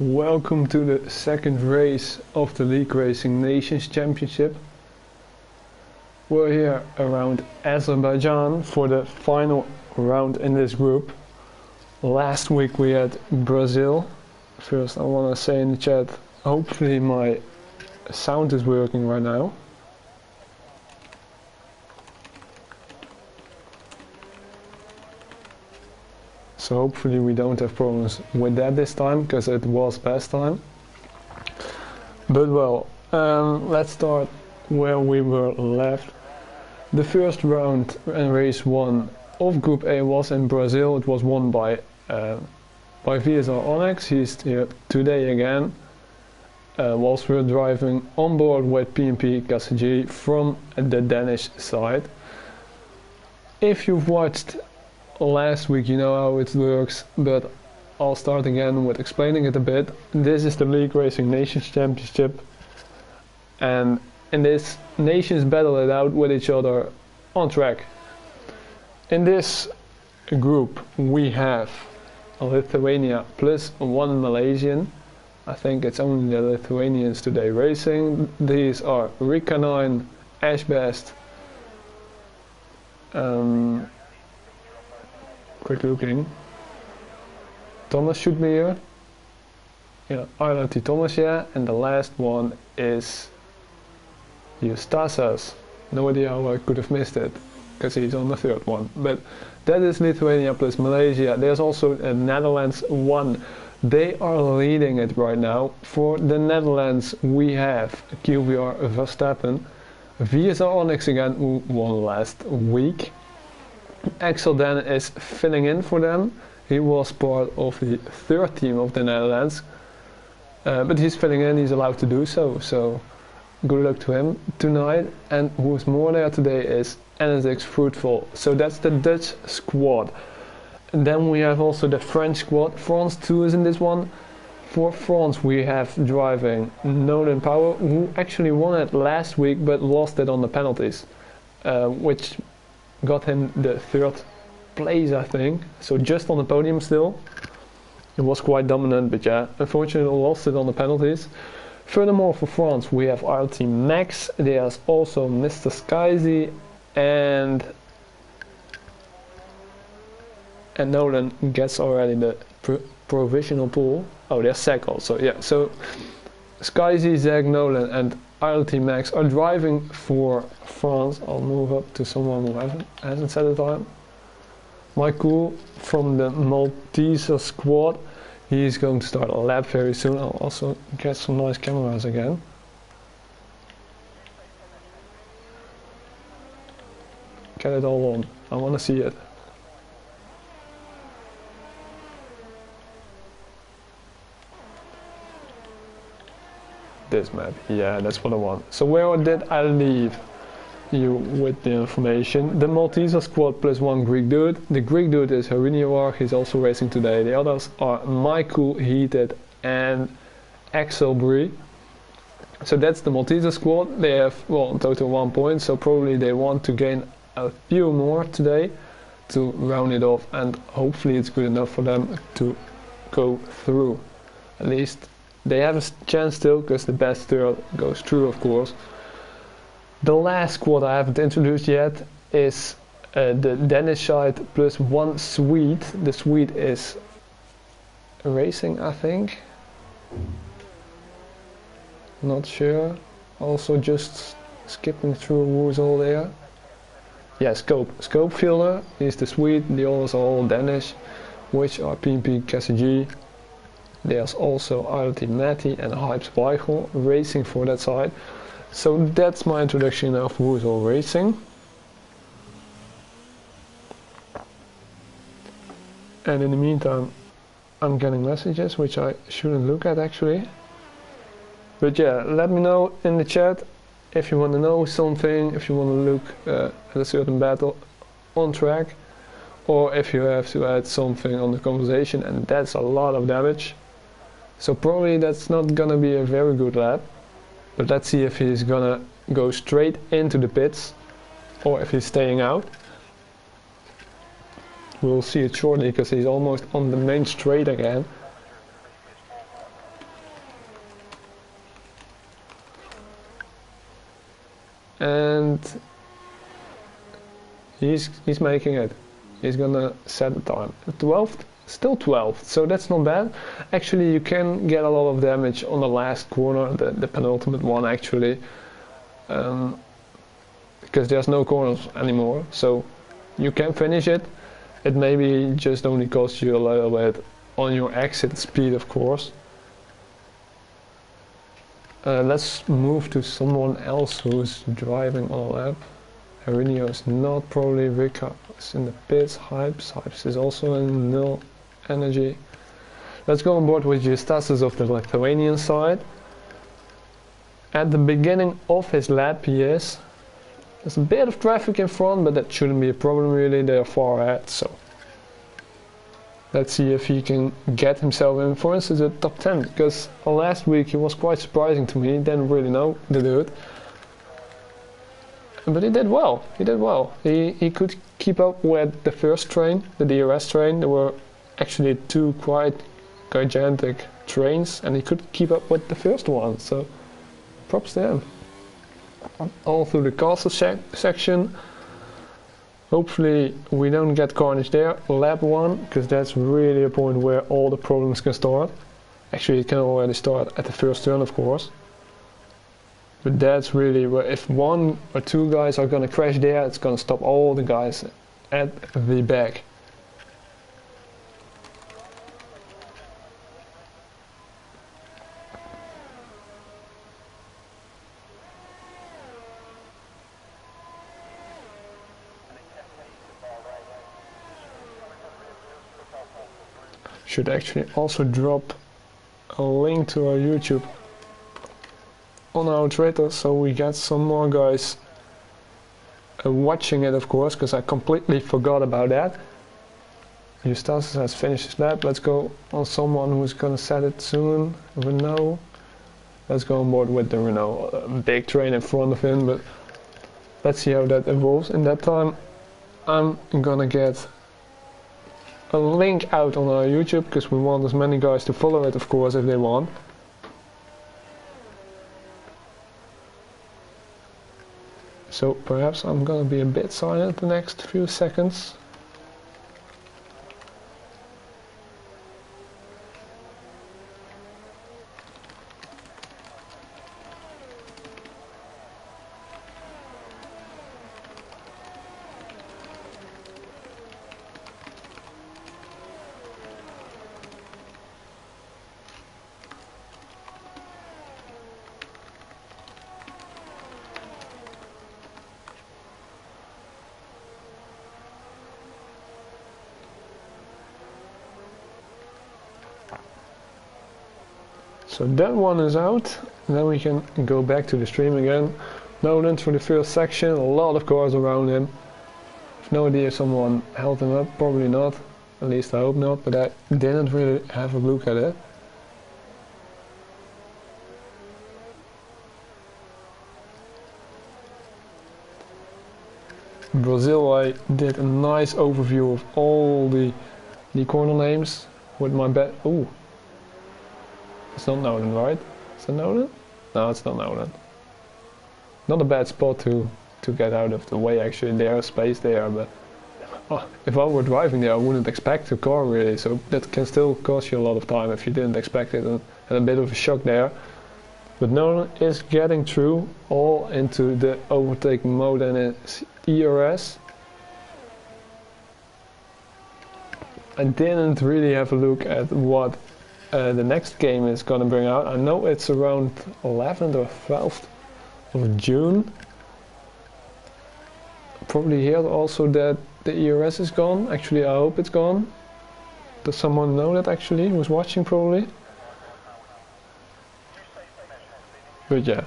Welcome to the second race of the League Racing Nations Championship. We're here around Azerbaijan for the final round in this group. Last week we had Brazil. First I want to say in the chat, hopefully my sound is working right now. So hopefully we don't have problems with that this time, because it was last time. But well, let's start where we were left. The first round and race 1 of Group A was in Brazil. It was won by VSR Onyx. He's here today again. Whilst we're driving on board with PMP KCG from the Danish side. If you've watched last week, you know how it works, but I'll start again with explaining it a bit. This is the League Racing Nations Championship, and in this, nations battle it out with each other on track. In this group we have Lithuania plus 1 Malaysian. I think it's only the Lithuanians today racing. These are Rika9, Ashbest, quick looking. Thomas should be here. Yeah, ILT Thomas, yeah. And the last one is Justasas. No idea how I could have missed it, because he's on the third one. But that is Lithuania plus Malaysia. There's also a Netherlands 1. They are leading it right now. For the Netherlands we have QVR Verstappen, VSR Onyx again, who won last week. Axel Dan is filling in for them. He was part of the third team of the Netherlands, but he's filling in, he's allowed to do so, so good luck to him tonight. And who's more there today is NSX Fruitful, so that's the Dutch squad. And then we have also the French squad. France 2 is in this one. For France we have driving Nolan Power, who actually won it last week but lost it on the penalties, which got him the third place, I think, so just on the podium still. It was quite dominant, but yeah, unfortunately lost it on the penalties. Furthermore, for France we have RT Max, there's also Mr. Skyzy, and Nolan gets already the provisional pool. Oh, there's Zach also, yeah, so Skyzy, Zach, Nolan and ILT Max are driving for France. I'll move up to someone who hasn't said it time. Michael from the Malteser squad. He's going to start a lap very soon. I'll also get some nice cameras again. Get it all on. I want to see it. This map, yeah, that's what I want. So where did I leave you with the information? The Malteser squad plus 1 Greek dude. The Greek dude is Hariniawar, he's also racing today. The others are Michael, Heated and Axel Brie. So that's the Malteser squad. They have, well, in total 1 point, so probably they want to gain a few more today to round it off, and hopefully it's good enough for them to go through. At least they have a chance still, because the best third goes through, of course. The last squad I haven't introduced yet is the Danish side plus 1 Swede. The Swede is racing, I think. Not sure. Also just skipping through who's all there. Yeah, Scope Fielder, he's the Swede. The others are all Danish, which are PMP KCG. There's also ILT Matty and Hypes Weichel racing for that side. So that's my introduction of who's all racing. And in the meantime, I'm getting messages which I shouldn't look at actually. But yeah, let me know in the chat if you want to know something, if you want to look at a certain battle on track, or if you have to add something on the conversation, and that's a lot of damage. So probably that's not gonna be a very good lap, but let's see if he's gonna go straight into the pits or if he's staying out. We'll see it shortly because he's almost on the main straight again. and he's making it. He's gonna set the time. 12th, still 12th, so that's not bad. Actually, you can get a lot of damage on the last corner, the penultimate one actually, because there's no corners anymore, so you can finish it. It maybe just only costs you a little bit on your exit speed, of course. Let's move to someone else who's driving on a lap. Arinio is not, probably Vika is in the pits. Hypes is also in nil energy. Let's go on board with Justasis of the Lithuanian side. At the beginning of his lap he is. There's a bit of traffic in front, but that shouldn't be a problem really, they are far ahead, so let's see if he can get himself in, for instance, a top 10, because last week he was quite surprising to me, didn't really know the dude. But he did well, He could keep up with the first train, the DRS train. There were actually two quite gigantic trains, and he could keep up with the first one, so props to him. All through the castle section. Hopefully we don't get carnage there. Lap 1, because that's really a point where all the problems can start. Actually it can already start at the first turn, of course. But that's really where if one or two guys are gonna crash there, it's gonna stop all the guys at the back. Should actually also drop a link to our YouTube on our Twitter, so we get some more guys watching it, of course, because I completely forgot about that. Eustace has finished his lap. Let's go on someone who's gonna set it soon. Renault. Let's go on board with the Renault. A big train in front of him, but let's see how that evolves. In that time, I'm gonna get a link out on our YouTube, because we want as many guys to follow it, of course, if they want. So perhaps I'm gonna be a bit silent the next few seconds. So that one is out, and then we can go back to the stream again. Nolan for the first section, a lot of cars around him. I've no idea if someone held him up, probably not, at least I hope not, but I didn't really have a look at it. Brazil, I did a nice overview of all the corner names with my bet. Ooh. It's not Nolan, right? Is it Nolan? No, it's not Nolan. Not a bad spot to get out of the way, actually. There's space there, but if I were driving there, I wouldn't expect a car really, so that can still cost you a lot of time if you didn't expect it, and a bit of a shock there. But Nolan is getting through all into the overtaking mode and its ERS. I didn't really have a look at what the next game is gonna bring out. I know it's around 11th or 12th of June. Probably heard also that the ERS is gone. Actually, I hope it's gone. Does someone know that actually, who's watching probably? But yeah,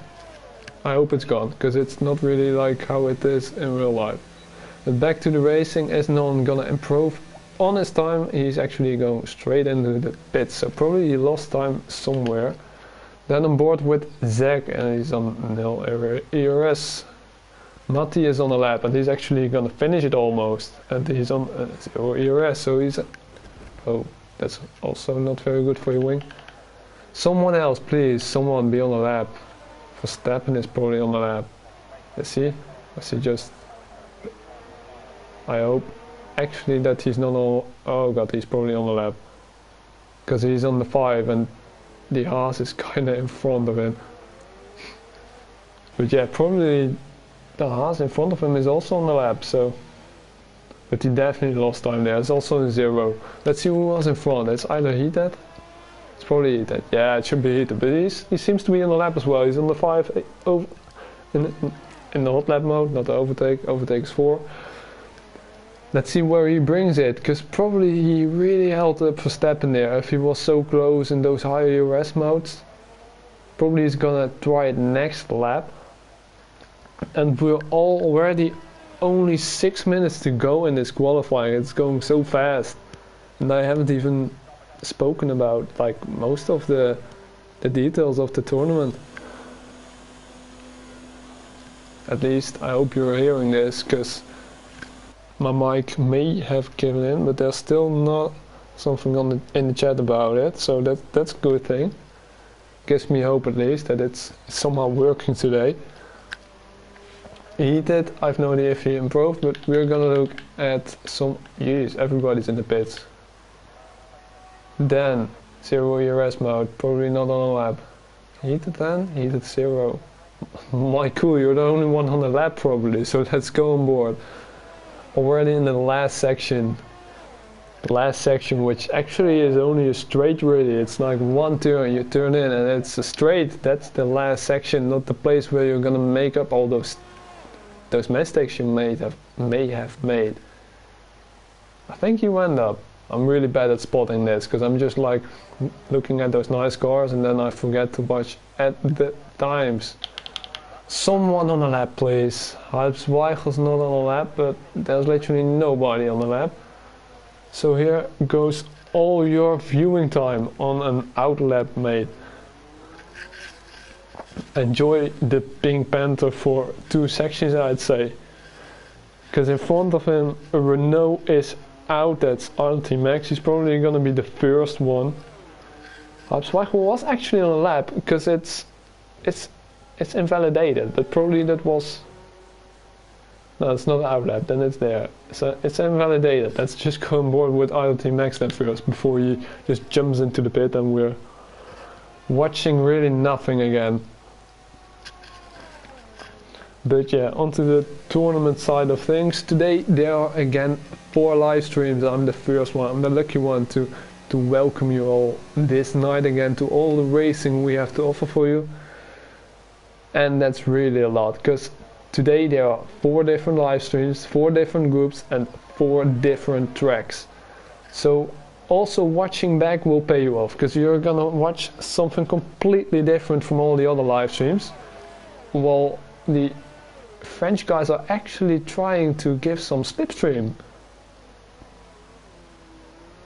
I hope it's gone, because it's not really like how it is in real life. But back to the racing, is no one gonna improve on his time? He's actually going straight into the pits, so probably he lost time somewhere. Then on board with Zach, and he's on nil ERS. Matti is on the lap, and he's actually gonna finish it almost, and he's on 0 ERS, so he's... Oh, that's also not very good for your wing. Someone else, please, someone be on the lap. Verstappen is probably on the lap. Let's see. Just, I hope actually that he's not on, oh god, he's probably on the lap. Because he's on the 5 and the Haas is kinda in front of him. But yeah, probably the Haas in front of him is also on the lap, so. But he definitely lost time there. It's also in 0. Let's see who was in front. It's either Heated. It's probably Heated. Yeah, it should be Heated. But he seems to be on the lap as well. He's on the 5 in the hot lap mode, not the overtake. Overtake is 4. Let's see where he brings it, because probably he really held up Verstappen there. If he was so close in those higher ERS modes, probably he's gonna try it next lap. And we're already only 6 minutes to go in this qualifying. It's going so fast, and I haven't even spoken about like most of the details of the tournament. At least I hope you're hearing this, because my mic may have given in, but there's still not something in the chat about it, so that's a good thing. Gives me hope at least that it's somehow working today. Heated, I've no idea if he improved, but we're gonna look at some. Jeez, everybody's in the pits. Then 0 ERS mode, probably not on a lap. Heated then? Heated 0. My cool, you're the only one on the lap probably, so let's go on board. Already in the last section. The last section, which actually is only a straight really. It's like one turn, you turn in and it's a straight. That's the last section, not the place where you're gonna make up all those mistakes you may have made. I think you went up. I'm really bad at spotting this, because I'm just like looking at those nice cars and then I forget to watch at the times. Someone on the lap please. Azerbaijan's not on the lap, but there's literally nobody on the lap. So here goes all your viewing time on an out lap, mate. Enjoy the Pink Panther for 2 sections, I'd say. Because in front of him, a Renault is out. That's RT Max. He's probably gonna be the first one. Azerbaijan was actually on a lap, because it's invalidated, but probably that was. No, it's not out lap. Then it's there. So it's invalidated. Let's just go on board with IoT Max then first, before he just jumps into the pit and we're watching really nothing again. But yeah, onto the tournament side of things. Today there are again 4 live streams. I'm the first one. I'm the lucky one to welcome you all this night again to all the racing we have to offer for you. And that's really a lot, because today there are 4 different live streams, 4 different groups and 4 different tracks. So also watching back will pay you off, because you're gonna watch something completely different from all the other live streams. While the French guys are actually trying to give some slipstream.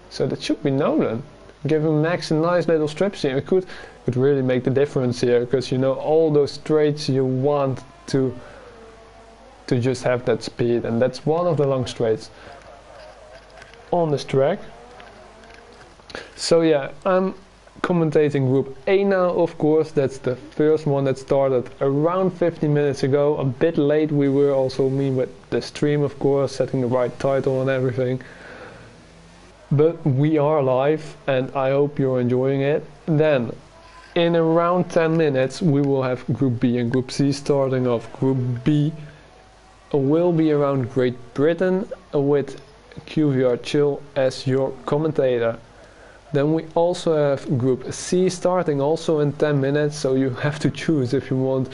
So that should be Nolan. Giving Max a nice little slipstream. It could really make the difference here, because you know all those straights you want to just have that speed, and that's one of the long straights on this track. So yeah, I'm commentating Group A now, of course. That's the first one that started around 15 minutes ago. A bit late we were, also me with the stream of course, setting the right title and everything. But we are live and I hope you're enjoying it. Then in around 10 minutes we will have Group B and Group C starting off. Group B will be around Great Britain with QVR Chill as your commentator. Then we also have Group C starting also in 10 minutes, so you have to choose if you want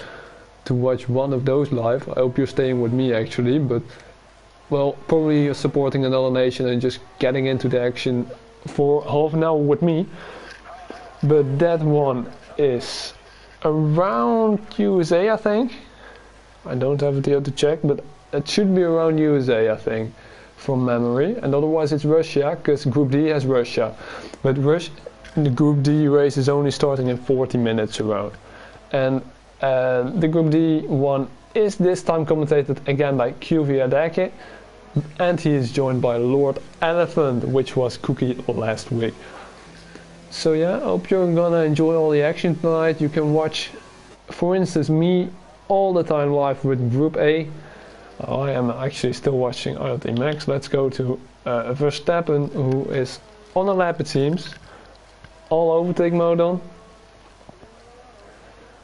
to watch one of those live. I hope you're staying with me actually, but well, probably you're supporting another nation and just getting into the action for half an hour with me. But that one is around USA, I think. I don't have it here to check, but it should be around USA, I think, from memory. And otherwise it's Russia, because Group D has Russia. But the Group D race is only starting in 40 minutes around. And the Group D one is this time commentated again by QVR, and he is joined by Lord Elephant, which was Cookie last week. So yeah, I hope you're gonna enjoy all the action tonight. You can watch, for instance, me all the time live with Group A. I am actually still watching RT Max. Let's go to Verstappen, who is on a lap, it seems. All overtake mode on.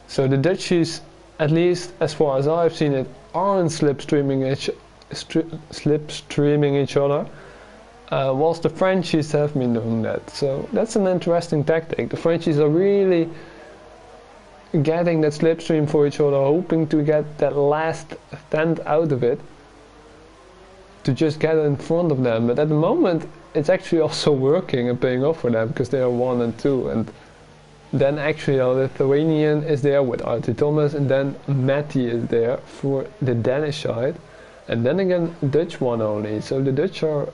So the Dutchies, at least as far as I've seen it, aren't slipstreaming each other, whilst the Frenchies have been doing that. So that's an interesting tactic. The Frenchies are really getting that slipstream for each other, hoping to get that last tenth out of it, to just get in front of them. But at the moment it's actually also working and paying off for them, because they are 1 and 2, and then actually a Lithuanian is there with Artie Thomas, and then Matty is there for the Danish side, and then again Dutch one only. So the Dutch are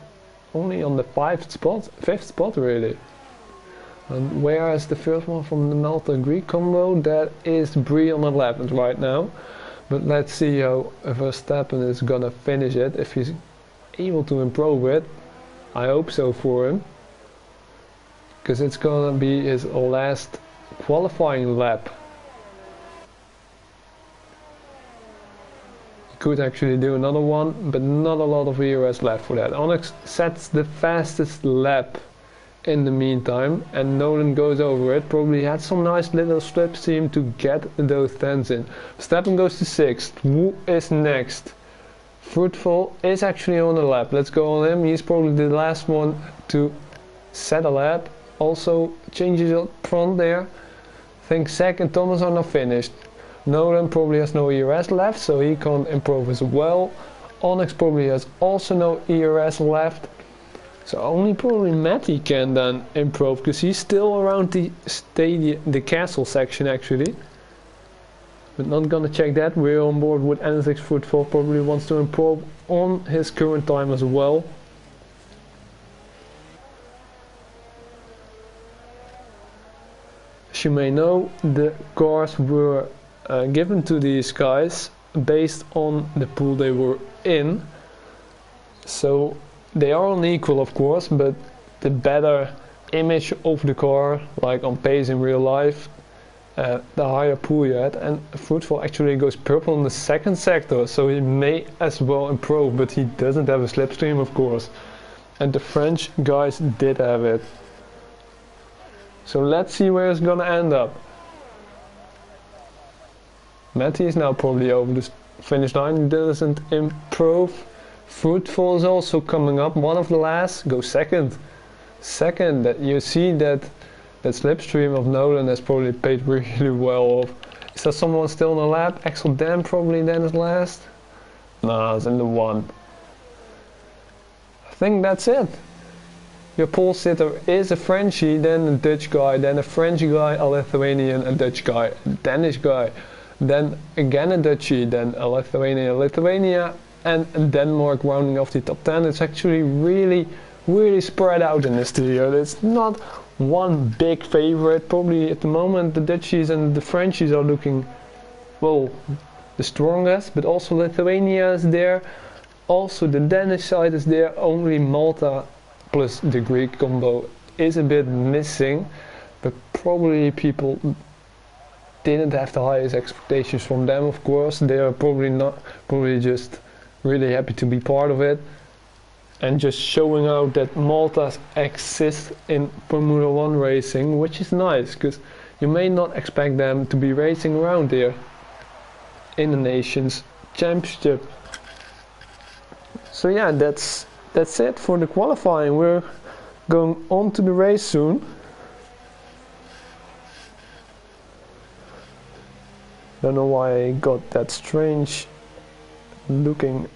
only on the 5th spot really. And whereas the first one from the Malta-Greek combo, that is Brie on 11th right now. But let's see how Verstappen is gonna finish it, if he's able to improve it. I hope so for him, because it's gonna be his last qualifying lap. He could actually do another one, but not a lot of ERS left for that. Onyx sets the fastest lap in the meantime, and Nolan goes over it. Probably had some nice little slipstream to get those 10s in. Verstappen goes to 6th. Who is next? Fruitful is actually on the lap. Let's go on him. He's probably the last one to set a lap. Also changes up front there. I think Zach and Thomas are not finished. Nolan probably has no ERS left, so he can't improve as well. Onyx probably has also no ERS left. So only probably Matty can then improve, because he's still around the stadium, the castle section actually. But not gonna check that. We're on board with N6 Fruitful, probably wants to improve on his current time as well. As you may know, the cars were given to these guys based on the pool they were in. So they are unequal, of course, but the better image of the car, like on pace in real life, the higher pool you had. And Fruitful actually goes purple in the 2nd sector, so he may as well improve, but he doesn't have a slipstream, of course. And the French guys did have it. So let's see where it's gonna end up. Matty is now probably over the finish line. He doesn't improve. Fruitful is also coming up, one of the last, goes 2nd. That you see that slipstream of Nolan has probably paid really well off. Is there someone still on the lap? Axel Dam probably then is last. Nah, it's in the 1. I think that's it. Your pole sitter is a Frenchie, then a Dutch guy, then a French guy, a Lithuanian, a Dutch guy, a Danish guy, then again a Dutchie, then a Lithuanian, Lithuania, and Denmark rounding off the top 10. It's actually really spread out in this studio. It's not one big favorite. Probably at the moment the Dutchies and the Frenchies are looking, well, the strongest, but also Lithuania is there. Also the Danish side is there. Only Malta plus the Greek combo is a bit missing, but probably people didn't have the highest expectations from them, of course. They are probably just really happy to be part of it and just showing out that Malta exists in Formula 1 racing, which is nice, because you may not expect them to be racing around here in the Nations Championship. So yeah, that's it for the qualifying. We're going on to the race soon. Don't know why I got that strange looking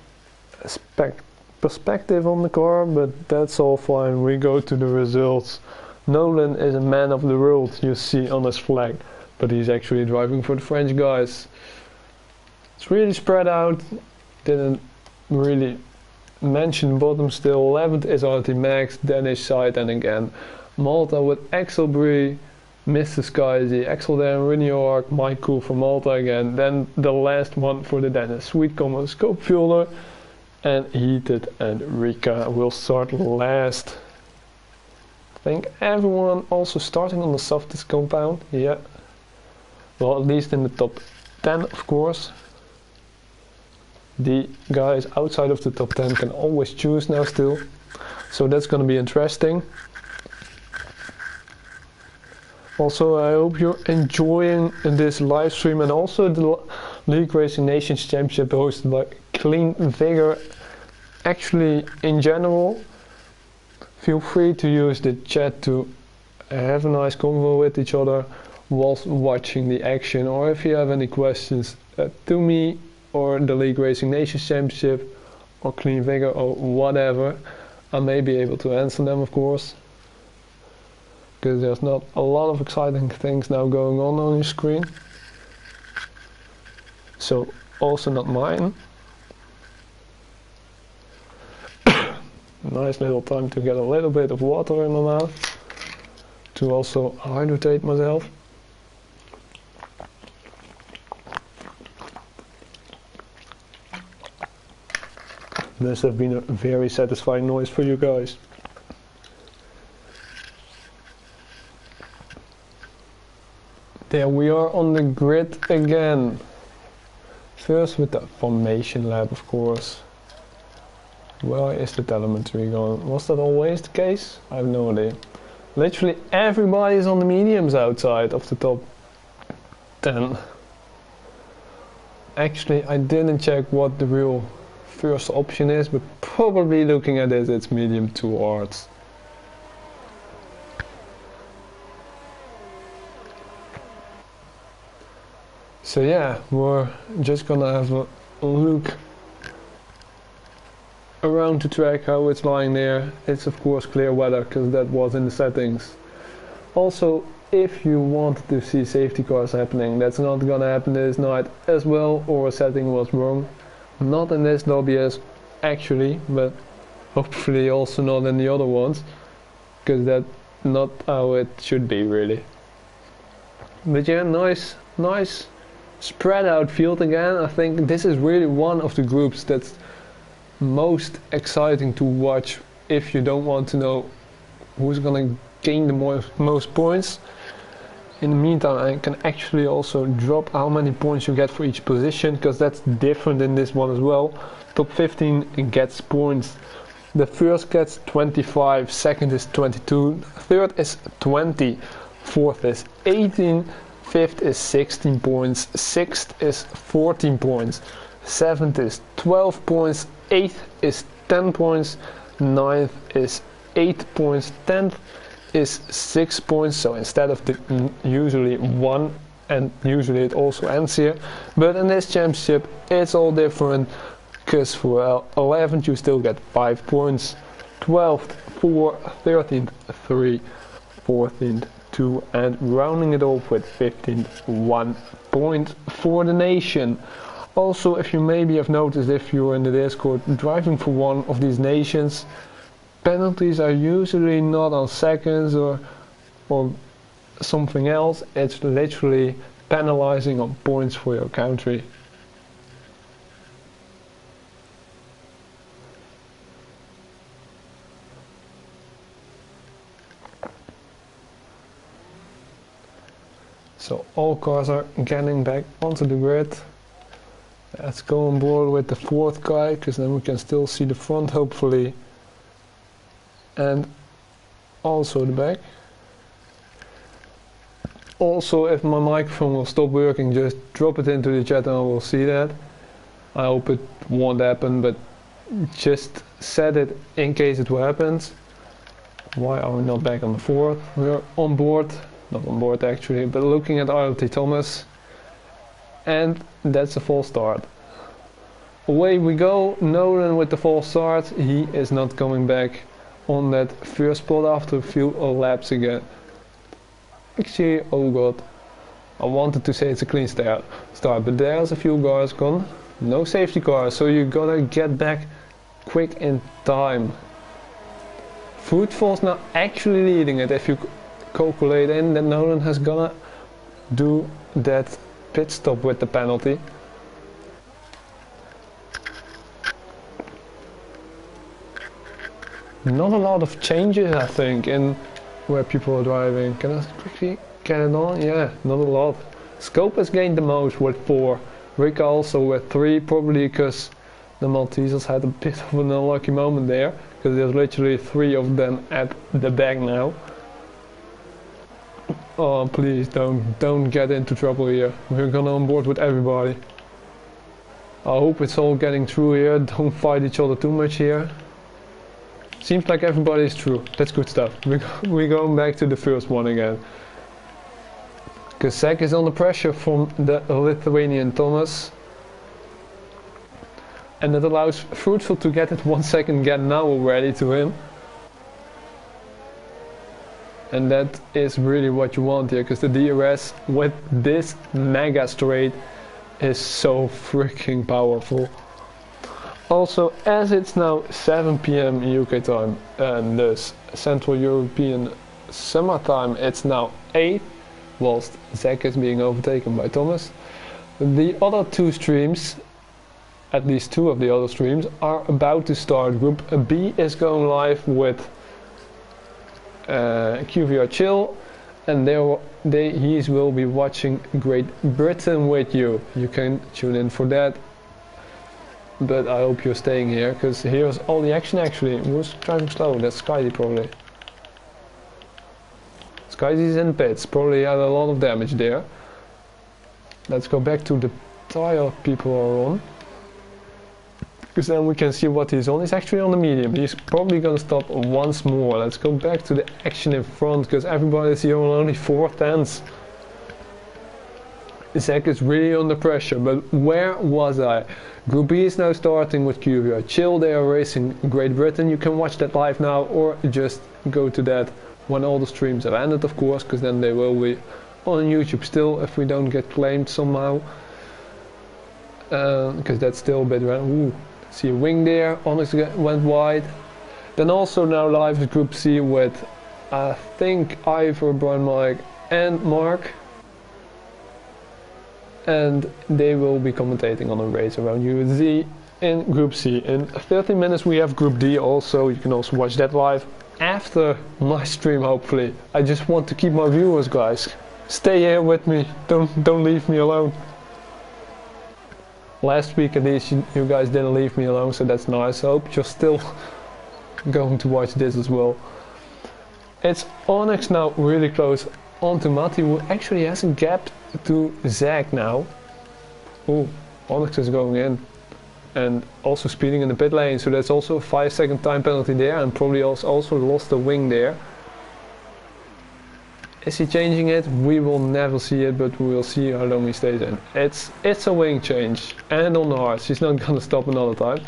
perspective on the car, but that's all fine. We go to the results. Nolan is a man of the world, you see on his flag, but he's actually driving for the French guys. It's really spread out. Didn't really mention bottom still. 11th is RT Max, Danish side, and again Malta with Axel Brie, Mr. Skyzy, Axel Dan, New York, Mike Cool for Malta again. Then the last one for the Danish, Sweet Common Scope Fueler, and Heated and Rika will start last. I think everyone also starting on the softest compound, yeah. Well, at least in the top 10, of course. The guys outside of the top 10 can always choose now still. So that's going to be interesting. Also, I hope you're enjoying this live stream and also the League Racing Nations Championship hosted by QleenVigor. Actually, in general, feel free to use the chat to have a nice convo with each other whilst watching the action, or if you have any questions to me or the League Racing Nations Championship or QleenVigor or whatever, I may be able to answer them, of course, because there's not a lot of exciting things now going on your screen. So also not mine. Nice little time to get a little bit of water in my mouth to also hydrate myself. Must have been a very satisfying noise for you guys. There we are on the grid again. First with the formation lab, of course. Where is the telemetry going? Was that always the case? I have no idea. Literally everybody is on the mediums outside of the top 10. Actually, I didn't check what the real first option is, but probably looking at it, it's medium to hards. So yeah, we're just gonna have a look around the track, how it's lying there. It's of course clear weather, because that was in the settings. Also, if you want to see safety cars happening, that's not gonna happen this night as well, or a setting was wrong. Not in this lobby as actually, but hopefully also not in the other ones, because that's not how it should be really. But yeah, nice spread out field again. I think this is really one of the groups that's most exciting to watch if you don't want to know who's gonna gain the most points. In the meantime, I can actually also drop how many points you get for each position, because that's different in this one as well. Top 15 gets points. The first gets 25, second is 22, third is 20, fourth is 18, fifth is 16 points, sixth is 14 points, seventh is 12 points, eighth is 10 points, ninth is 8 points, 10th is 6 points, so instead of the usually 1, and usually it also ends here, but in this championship it's all different, because for 11th you still get 5 points, 12th 4, 13th 3, 14th 2, and rounding it off with 15th 1 point for the nation. Also, if you maybe have noticed, if you're in the Discord driving for one of these nations, penalties are usually not on seconds or something else. It's literally penalizing on points for your country. So all cars are getting back onto the grid. Let's go on board with the fourth guy, because then we can still see the front hopefully, and also the back. Also, if my microphone will stop working, just drop it into the chat and I will see that. I hope it won't happen, but just set it in case it happens. Why are we not back on the fourth? We're on board, not on board actually, but looking at RLT Thomas, and that's a false start. Away we go, Nolan with the false start. He is not coming back on that first spot after a few laps again. Actually, oh god, I wanted to say it's a clean start, but there's a few cars gone. No safety cars, so you gotta get back quick in time. Footfall's now actually leading it. If you calculate in that Nolan has gonna do that pit stop with the penalty. Not a lot of changes, I think, in where people are driving. Can I quickly get it on? Yeah, not a lot. Scope has gained the most with 4. Rika also with 3, probably because the Maltesers had a bit of an unlucky moment there, because there's literally 3 of them at the back now. Oh, please don't get into trouble here. We're gonna on board with everybody. I hope it's all getting through here. Don't fight each other too much here. Seems like everybody's through. That's good stuff. We're going back to the first one again. Because Zach is under pressure from the Lithuanian Thomas. And it allows Fruitful to get it 1 second gap now already to him. And that is really what you want here, because the DRS with this mega straight is so freaking powerful. Also, as it's now 7 PM UK time and thus Central European summer time, it's now 8, whilst Zach is being overtaken by Thomas. The other 2 streams, at least 2 of the other streams, are about to start. Group B is going live with QVR Chill, and he will be watching Great Britain with you. You can tune in for that, but I hope you're staying here, because here's all the action actually. Who's driving slow? That's Skyzy probably. Skyzy's in pits, probably had a lot of damage there. Let's go back to the tire people are on, because then we can see what he's on. He's actually on the medium. He's probably gonna stop once more. Let's go back to the action in front, because everybody's here on only 4 tenths. Zach is really under pressure, but where was I? Group B is now starting with QVR Chill. They are racing Great Britain. You can watch that live now, or just go to that when all the streams have ended, of course, because then they will be on YouTube still if we don't get claimed somehow. Because that's still a bit random. Ooh. See a wing there, Onyx went wide. Then also now live is Group C with I think Ivor, Brian, Mike and Mark. And they will be commentating on a race around USZ in Group C. In 30 minutes we have Group D also. You can also watch that live after my stream, hopefully. I just want to keep my viewers, guys. Stay here with me, don't leave me alone. Last week at least you guys didn't leave me alone, so that's nice. I hope you're still going to watch this as well. It's Onyx now really close onto Matti, who actually has a gap to Zach now. Ooh, Onyx is going in and also speeding in the pit lane, so that's also a 5-second time penalty there, and probably also lost the wing there. Is he changing it? We will never see it, but we will see how long he stays in. It's a wing change, and on the hards. He's not gonna stop another time.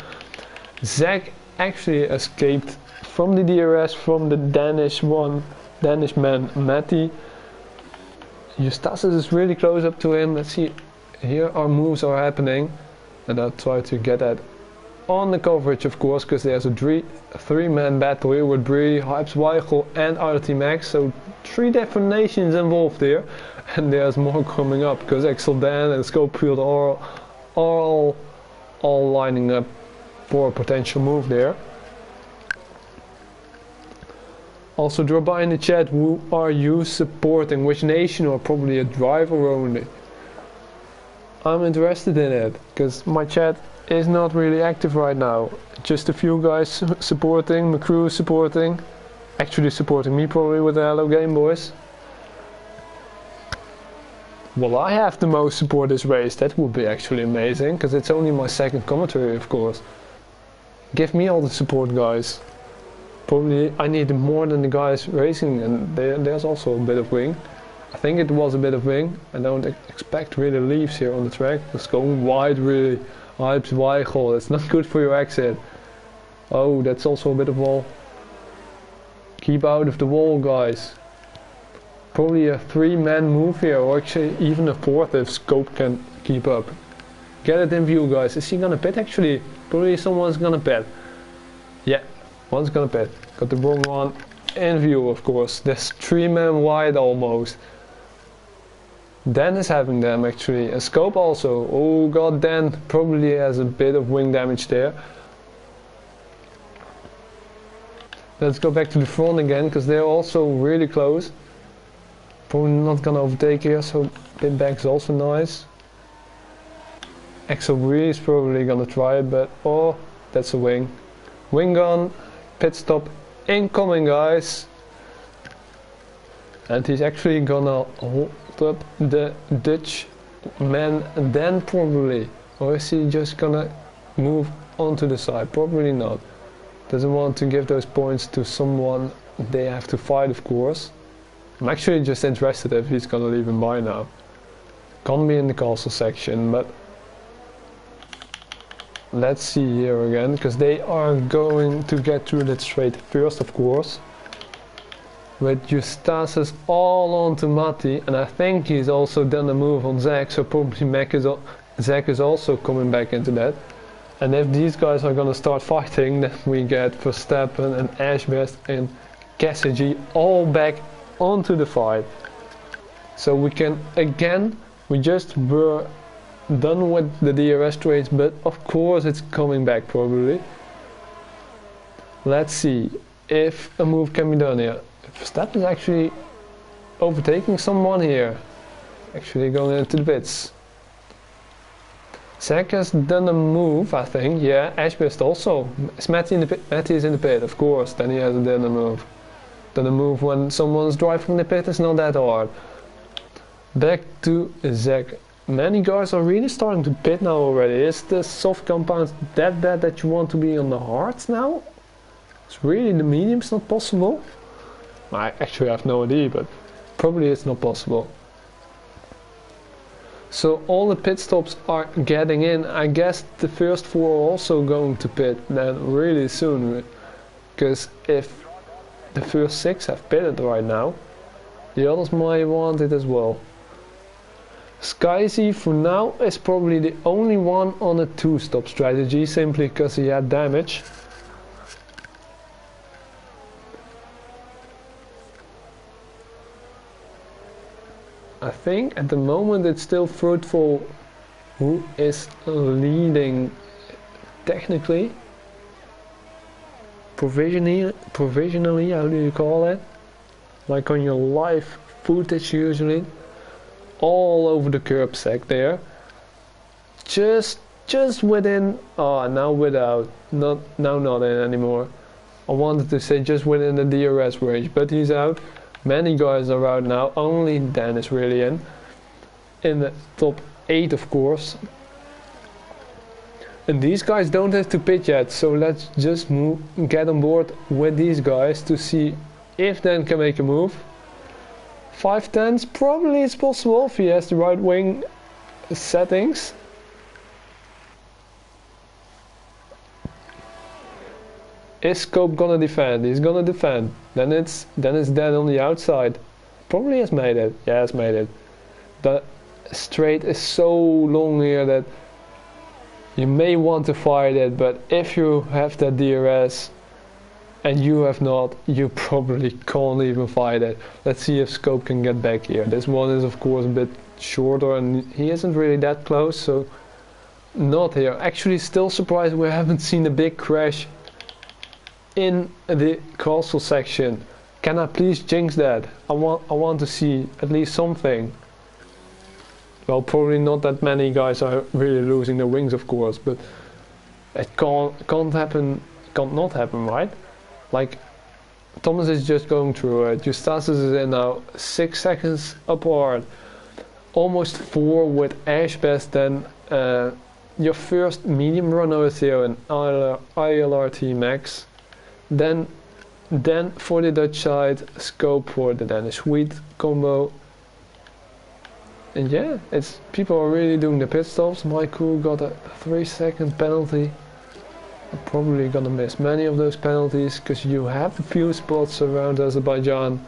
Zach actually escaped from the DRS from the Danish man Matti. Eustace is really close up to him. Let's see. Here our moves are happening, and I'll try to get that on the coverage, of course, because there's a 3-man battle here with Bree, Hypes, Weigel and RT Max, so 3 different nations involved here, and there's more coming up, because Axel Dan and Scopefield are all lining up for a potential move there. Also drop by in the chat, who are you supporting, which nation, or probably a driver only. I'm interested in it, because my chat is not really active right now. Just a few guys supporting, my crew supporting, actually supporting me probably with the Hello Game Boys. Will I have the most support this race? That would be actually amazing, because it's only my 2nd commentary, of course. Give me all the support, guys. Probably I need more than the guys racing, and there's also a bit of wing. I think it was a bit of wing. I don't expect really leaves here on the track. It's going wide really. Hypes, Weigel, that's not good for your exit. Oh, that's also a bit of wall. Keep out of the wall, guys. Probably a 3-man move here, or actually even a 4th if Scope can keep up. Get it in view, guys. Is he gonna pit actually? Probably someone's gonna pit. Yeah, one's gonna pit. Got the wrong one in view, of course. There's 3-man wide almost. Dan is having them actually, a Scope also. Oh god, Dan probably has a bit of wing damage there. Let's go back to the front again, because they're also really close. Probably not gonna overtake here, so pit back is also nice. XLB is probably gonna try it, but oh, that's a wing. Wing gone, pit stop incoming, guys. And he's actually gonna hold up the Dutch man then probably. Or is he just gonna move onto the side? Probably not. Doesn't want to give those points to someone they have to fight, of course. I'm actually just interested if he's gonna leave him by now. Can't be in the castle section, but let's see here again, because they are going to get through that straight first, of course. With Eustasis all on to Matti, and I think he's also done a move on Zach, so probably Zach is also coming back into that. And if these guys are gonna start fighting, then we get Verstappen and Ashbest and Cassidy all back onto the fight. So we can again, we just were done with the DRS trades, but of course it's coming back probably. Let's see if a move can be done here. Verstappen is actually overtaking someone here. Actually going into the pits. Zach has done a move, I think. Yeah, Ashbest also. Is Matty in the pit? Matty is in the pit, of course. Then he hasn't done a move. Done a move when someone's driving the pit is not that hard. Back to Zach. Many guys are really starting to pit now already. Is the soft compound that bad that you want to be on the hards now? It's really the medium's not possible? I actually have no idea, but probably it's not possible. So all the pit stops are getting in. I guess the first 4 are also going to pit then really soon. Because if the first 6 have pitted right now, the others might want it as well. Skyzy for now is probably the only one on a 2-stop strategy, simply because he had damage. I think at the moment it's still Fruitful who is leading technically. Provisionally, how do you call it? Like on your live footage usually. All over the curb sack there. Just within, now without, not in anymore. I wanted to say just within the DRS range, but he's out. Many guys are out now, only Dan is really in the top 8 of course. And these guys don't have to pit yet, so let's just get on board with these guys to see if Dan can make a move. 5/10s probably is possible if he has the right wing settings. Is Scope gonna defend? He's gonna defend. Then it's Dan on the outside. Probably has made it. Yeah, has made it. The straight is so long here that you may want to fight it, but if you have that DRS and you have not, you probably can't even fight it. Let's see if Scope can get back here. This one is of course a bit shorter and he isn't really that close, so not here. Actually still surprised we haven't seen a big crash in the castle section. Can I please jinx that? I want to see at least something. Well, probably not that many guys are really losing their wings, of course, but it can't happen, can't not happen, right? Like, Thomas is just going through it. Eustasis is in now, 6 seconds apart. Almost 4 with Ashbest, then your first medium runner is here in ILRT Max. Then for the Dutch side, Scope for the Danish Wheat combo. And yeah, people are really doing the pit stops. Michael got a 3-second penalty. I'm probably gonna miss many of those penalties because you have a few spots around Azerbaijan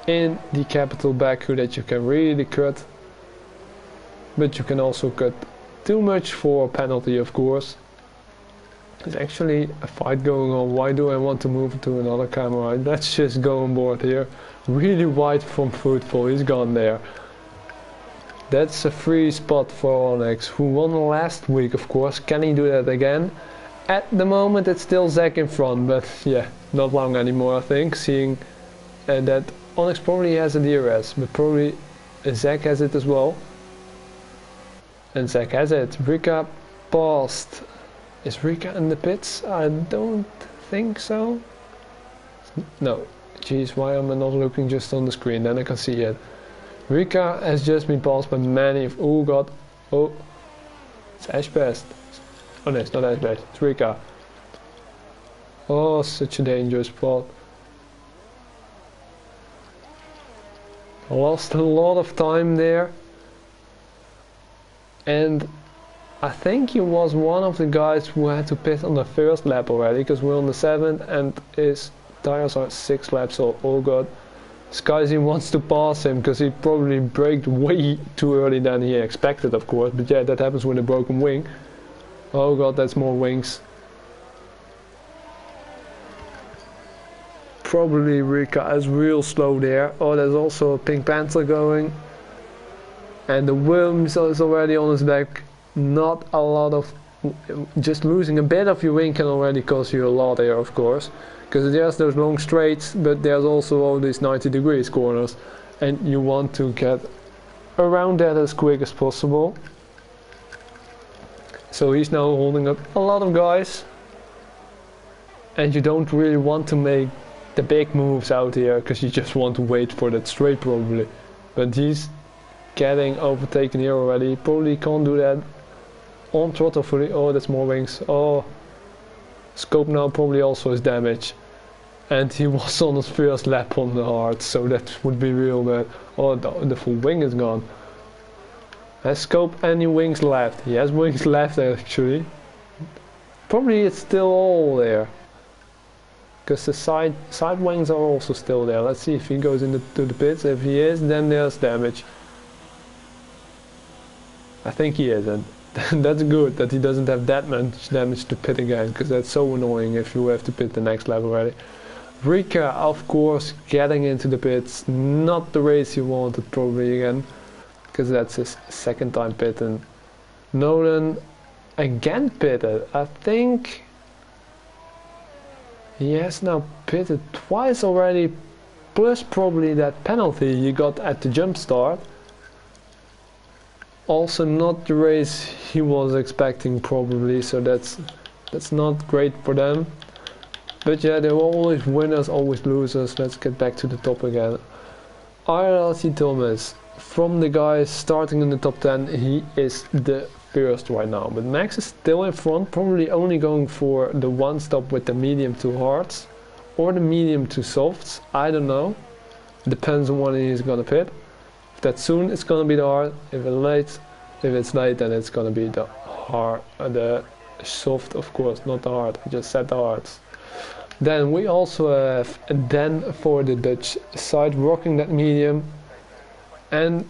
in the capital Baku that you can really cut. But you can also cut too much for a penalty, of course. There's actually a fight going on. Why do I want to move to another camera? Let's just go on board here. Really wide from Fruitful, he's gone there. That's a free spot for Onyx, who won last week, of course. Can he do that again? At the moment it's still Zach in front, but yeah, not long anymore I think, seeing that Onyx probably has a DRS, but probably Zach has it as well. And Zach has it. Rika passed. Is Rika in the pits? I don't think so. No. Jeez, why am I not looking just on the screen? Then I can see it. Rika has just been passed by many. Oh god. Oh. It's Ashbest. Oh no, it's not Ashbest. It's Rika. Oh, such a dangerous spot. I lost a lot of time there. And I think he was one of the guys who had to pit on the first lap already, because we're on the 7th and his tires are 6 laps, so oh god. Skyzy wants to pass him because he probably braked way too early than he expected, of course, but yeah, that happens with a broken wing. Oh god, that's more wings. Probably Rika is real slow there. Oh, there's also a Pink Panther going. And the Wilms is already on his back. Not a lot of... Just losing a bit of your wing can already cost you a lot here, of course. Because there's those long straights, but there's also all these 90 degrees corners. And you want to get around that as quick as possible. So he's now holding up a lot of guys. And you don't really want to make the big moves out here, because you just want to wait for that straight probably. But he's getting overtaken here already. Probably can't do that on throttle fully. Oh, that's more wings. Oh, scope now probably also is damaged. And he was on his first lap on the hard, so that would be real bad. Oh, the full wing is gone. Has scope any wings left? He has wings left actually. Probably it's still all there. Because the side wings are also still there. Let's see if he goes into the pits. If he is, then there's damage. I think he is, and that's good that he doesn't have that much damage to pit again, because that's so annoying if you have to pit the next lap already. Rika, of course, getting into the pits. Not the race he wanted probably again, because that's his second time pitting. Nolan again pitted. I think he has now pitted twice already, plus probably that penalty he got at the jump start. Also not the race he was expecting probably, so that's not great for them. But yeah, there were always winners, always losers. Let's get back to the top again. RLC Thomas, from the guys starting in the top 10, he is the first right now. But Max is still in front, probably only going for the one stop with the medium to hards or the medium to softs. I don't know. Depends on when he's gonna pit. If that's soon, it's gonna be the hard. If it's late, then it's gonna be the hard, the soft, of course, not the hard. I just said the hards. Then we also have Dan for the Dutch side, rocking that medium, and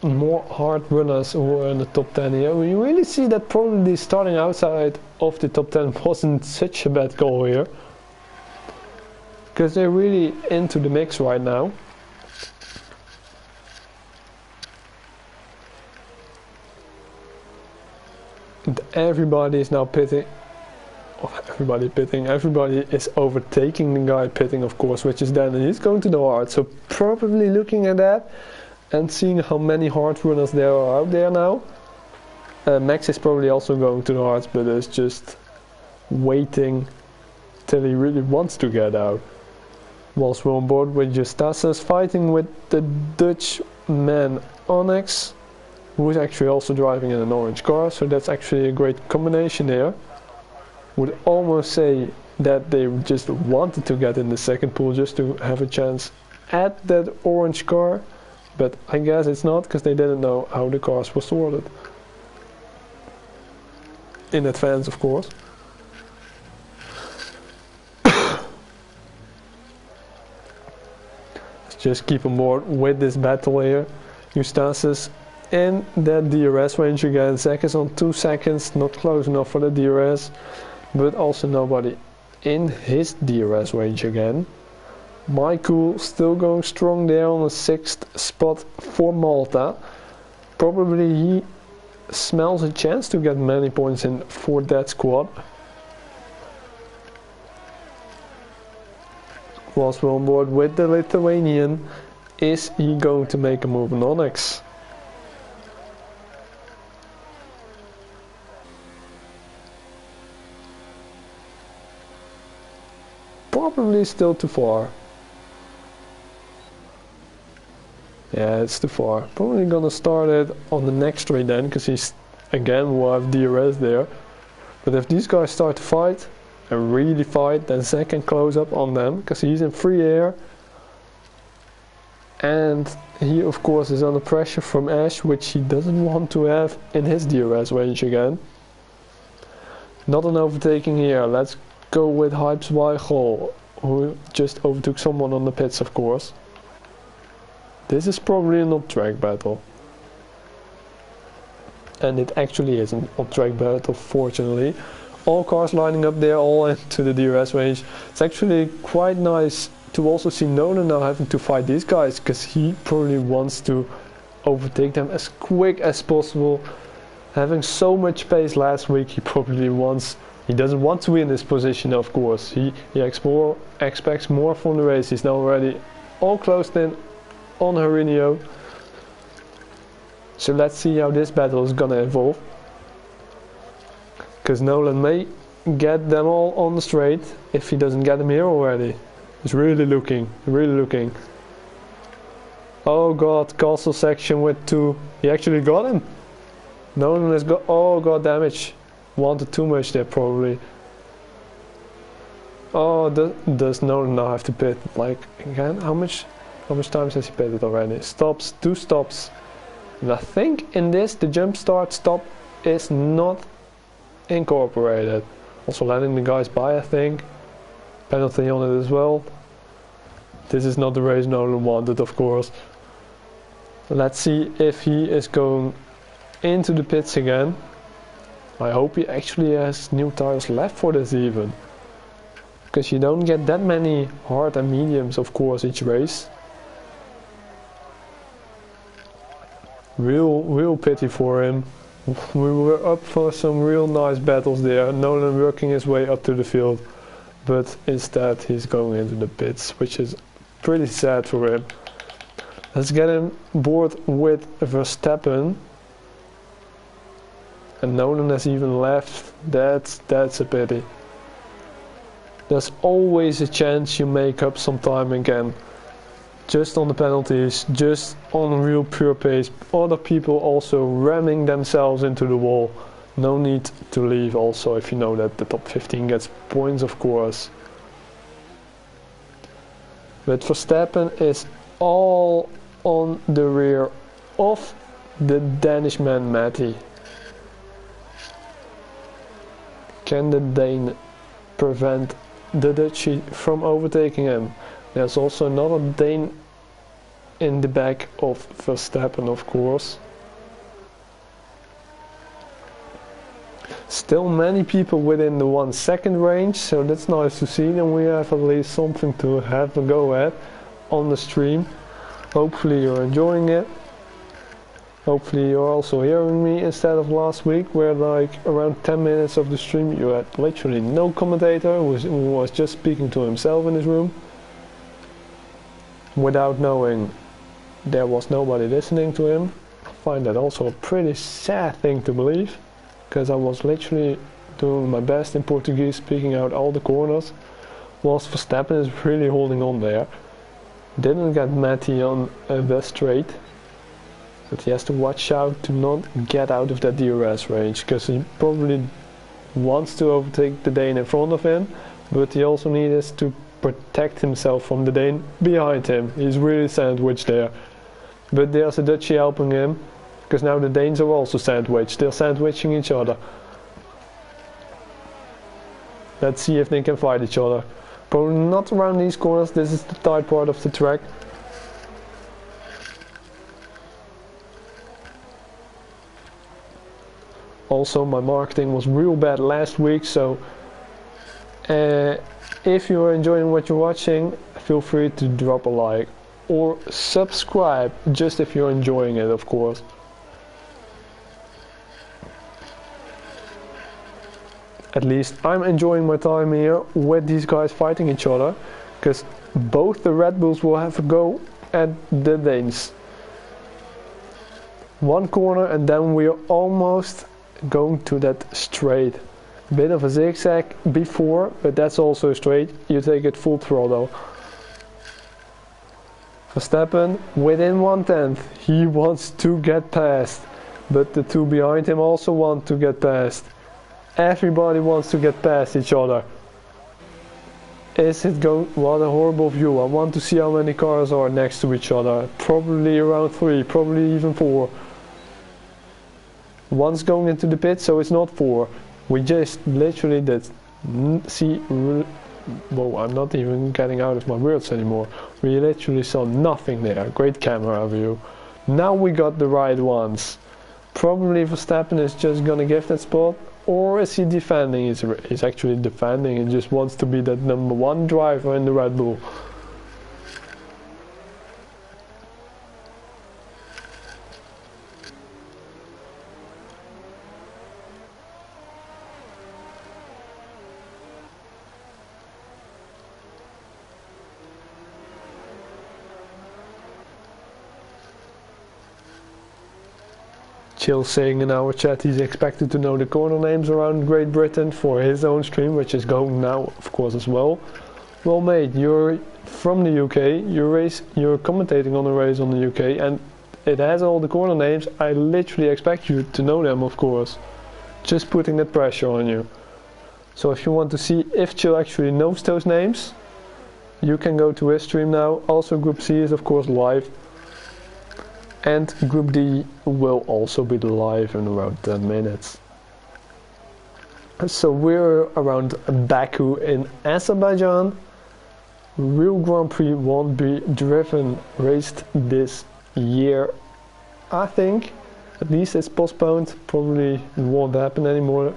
more hard runners who are in the top 10 here. We really see that probably starting outside of the top 10 wasn't such a bad goal here, because they're really into the mix right now. And everybody is now pitting. Everybody is overtaking the guy pitting, of course, which is Dan, and he's going to the hard. So probably looking at that and seeing how many hard runners there are out there now. Max is probably also going to the hards, but is just waiting till he really wants to get out. Whilst we're on board with Justasas, fighting with the Dutch man Onyx, who is actually also driving in an orange car, so that's actually a great combination there. Would almost say that they just wanted to get in the second pool just to have a chance at that orange car, but I guess it's not, because they didn't know how the cars were sorted in advance, of course. Let's just keep on board with this battle here. Eustasis in that DRS range again. Zach is on 2 seconds, not close enough for the DRS, but also nobody in his DRS range again. Michael still going strong there on the 6th spot for Malta. Probably he smells a chance to get many points in for that squad. Whilst we're on board with the Lithuanian, is he going to make a move on Onyx? Probably still too far. Yeah, it's too far. Probably gonna start it on the next straight then, because he's again will have DRS there. But if these guys start to fight and really fight, then Zach can close up on them, because he's in free air. And he of course is under pressure from Ash, which he doesn't want to have in his DRS range again. Not an overtaking here. Let's go with Hereby, who just overtook someone on the pits, of course. This is probably an on-track battle. And it actually is an on-track battle, fortunately. All cars lining up there, all into the DRS range. It's actually quite nice to also see Nolan now having to fight these guys, because he probably wants to overtake them as quick as possible. Having so much pace last week, he doesn't want to be in this position, of course. He expects more from the race. He's now already all closed in on Herinio. So let's see how this battle is gonna evolve. Because Nolan may get them all on the straight if he doesn't get them here already. He's really looking. Oh god, castle section with 2. He actually got him. Nolan has got, oh god, damage. Wanted too much there probably. Oh, does Nolan now have to pit? Like, again, how much times has he pitted already? Stops, 2 stops. And I think in this, the jump start stop is not incorporated. Also letting the guys by, I think. Penalty on it as well. This is not the race Nolan wanted, of course. Let's see if he is going into the pits again. I hope he actually has new tires left for this even. Because you don't get that many hard and mediums, of course, each race. Real pity for him. We were up for some real nice battles there. Nolan working his way up to the field. But instead he's going into the pits, which is pretty sad for him. Let's get him board with Verstappen. And Nolan has even left. That's a pity. There's always a chance you make up some time again. Just on the penalties, just on real pure pace. Other people also ramming themselves into the wall. No need to leave also if you know that the top 15 gets points, of course. But Verstappen is all on the rear of the Danish man Matty. Can the Dane prevent the Dutchie from overtaking him? There's also another Dane in the back of Verstappen, of course. Still many people within the 1 second range, so that's nice to see. And we have at least something to have a go at on the stream. Hopefully you're enjoying it. Hopefully you're also hearing me instead of last week, where like around 10 minutes of the stream you had literally no commentator, who was just speaking to himself in his room. Without knowing there was nobody listening to him. I find that also a pretty sad thing to believe, because I was literally doing my best in Portuguese, speaking out all the corners, whilst Verstappen is really holding on there. Didn't get Matty on the straight, but he has to watch out to not get out of that DRS range, because he probably wants to overtake the Dane in front of him, but he also needs to protect himself from the Dane behind him. He's really sandwiched there. But there's a Dutchie helping him, because now the Danes are also sandwiched. They're sandwiching each other. Let's see if they can fight each other. Probably not around these corners. This is the tight part of the track. Also, my marketing was real bad last week, so if you are enjoying what you're watching, feel free to drop a like or subscribe, just if you're enjoying it, of course. At least I'm enjoying my time here with these guys fighting each other, because both the Red Bulls will have a go at the Danes. One corner and then we are almost going to that straight. Bit of a zigzag before, but that's also straight. You take it full throttle. Verstappen within 1/10. He wants to get past, but the two behind him also want to get past. Everybody wants to get past each other. Is it going? What a horrible view. I want to see how many cars are next to each other. Probably around 3, probably even 4. One's going into the pit, so it's not 4. We just literally did see. Whoa, I'm not even getting out of my words anymore. We literally saw nothing there. Great camera view. Now we got the right ones. Probably Verstappen is just gonna give that spot. Or is he defending? He's actually defending and just wants to be that number 1 driver in the Red Bull. Chill saying in our chat he's expected to know the corner names around Great Britain for his own stream, which is going now of course as well. Well mate, you're from the UK, you're commentating on a race on the UK and it has all the corner names. I literally expect you to know them, of course. Just putting that pressure on you. So if you want to see if Chill actually knows those names, you can go to his stream now. Also Group C is of course live. And Group D will also be live in around 10 minutes. So we're around Baku in Azerbaijan. Real Grand Prix won't be raced this year, I think. At least it's postponed. Probably won't happen anymore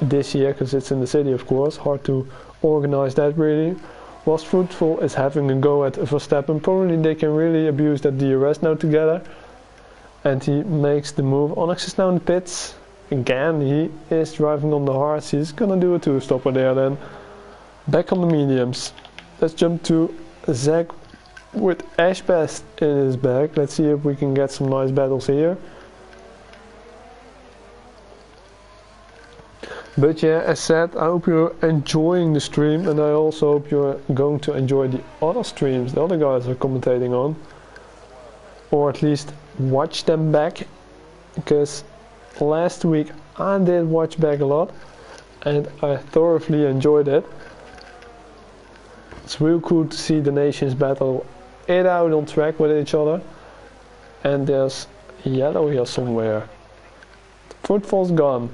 this year because it's in the city, of course. Hard to organize that really. What's fruitful is having a go at Verstappen. Probably they can really abuse that DRS now together. And he makes the move. Onyx is now in the pits. Again, he is driving on the hards. He's gonna do a 2-stopper there then. Back on the mediums. Let's jump to Zach with Ash Best in his back. Let's see if we can get some nice battles here. But yeah, as said, I hope you're enjoying the stream and I also hope you're going to enjoy the other streams the other guys are commentating on. Or at least watch them back, because last week I did watch back a lot and I thoroughly enjoyed it. It's real cool to see the nations battle it out on track with each other. And there's yellow here somewhere. Footfall's gone.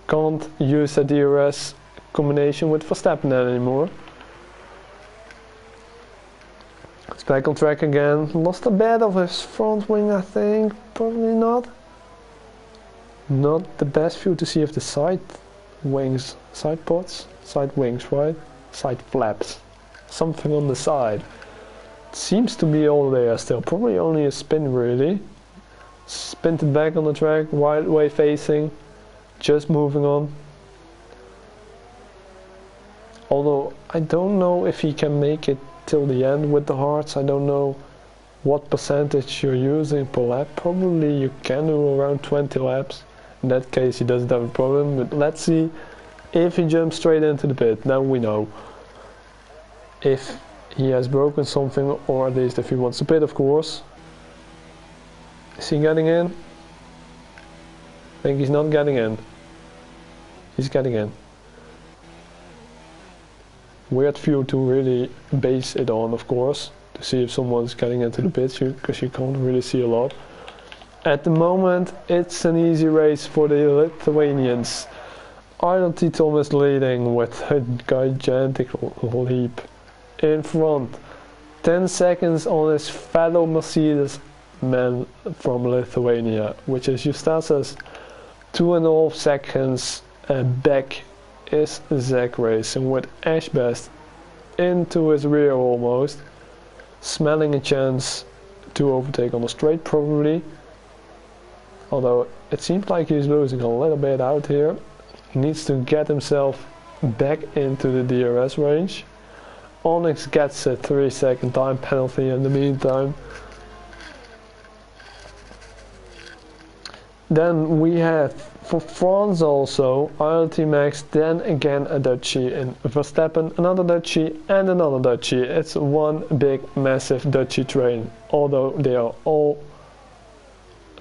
Can't use a DRS combination with Verstappen anymore. It's back on track again. Lost a bit of his front wing, I think. Probably not. Not the best view to see if the side wings, side pods, side wings, right? Side flaps. Something on the side. It seems to be all there still. Probably only a spin really. Spinned it back on the track, right way facing. Just moving on. Although I don't know if he can make it till the end with the hearts. I don't know what percentage you're using per lap. Probably you can do around 20 laps. In that case he doesn't have a problem, but let's see if he jumps straight into the pit. Now we know if he has broken something, or at least if he wants to pit, of course. Is he getting in? I think he's not getting in. He's getting in. Weird view to really base it on, of course, to see if someone's getting into the pits, because you can't really see a lot. At the moment, it's an easy race for the Lithuanians. Arnold T. Thomas leading with a gigantic leap in front. 10 seconds on his fellow Mercedes man from Lithuania, which is Justas's. 2.5 seconds back is Zach Racing with Ash Best into his rear almost, smelling a chance to overtake on the straight probably, although it seems like he's losing a little bit out here. He needs to get himself back into the DRS range. Onyx gets a 3-second time penalty in the meantime. Then we have for France also, ILT Max, then again a Dutchie in Verstappen, another Dutchie and another Dutchie. It's one big massive Dutchie train, although they are all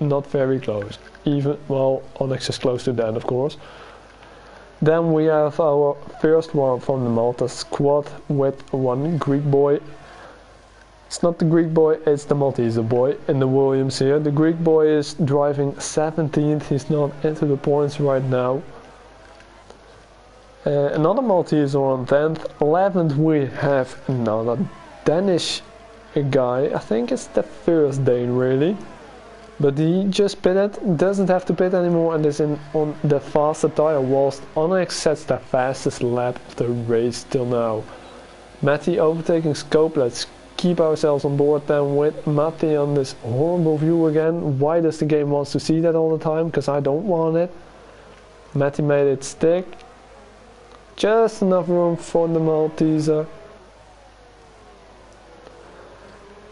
not very close. Even, well, Onyx is close to that of course. Then we have our first one from the Malta squad with one Greek boy. It's not the Greek boy, it's the Maltese boy in the Williams here. The Greek boy is driving 17th, he's not into the points right now. Another Maltese on 10th. 11th we have another Danish guy. I think it's the first Dane really. But he just pitted, doesn't have to pit anymore and is on the faster tire whilst Onyx sets the fastest lap of the race till now. Matty overtaking Scope, let's keep ourselves on board then with Matty on this horrible view again. Why does the game want to see that all the time? Because I don't want it. Matty made it stick. Just enough room for the Malteser.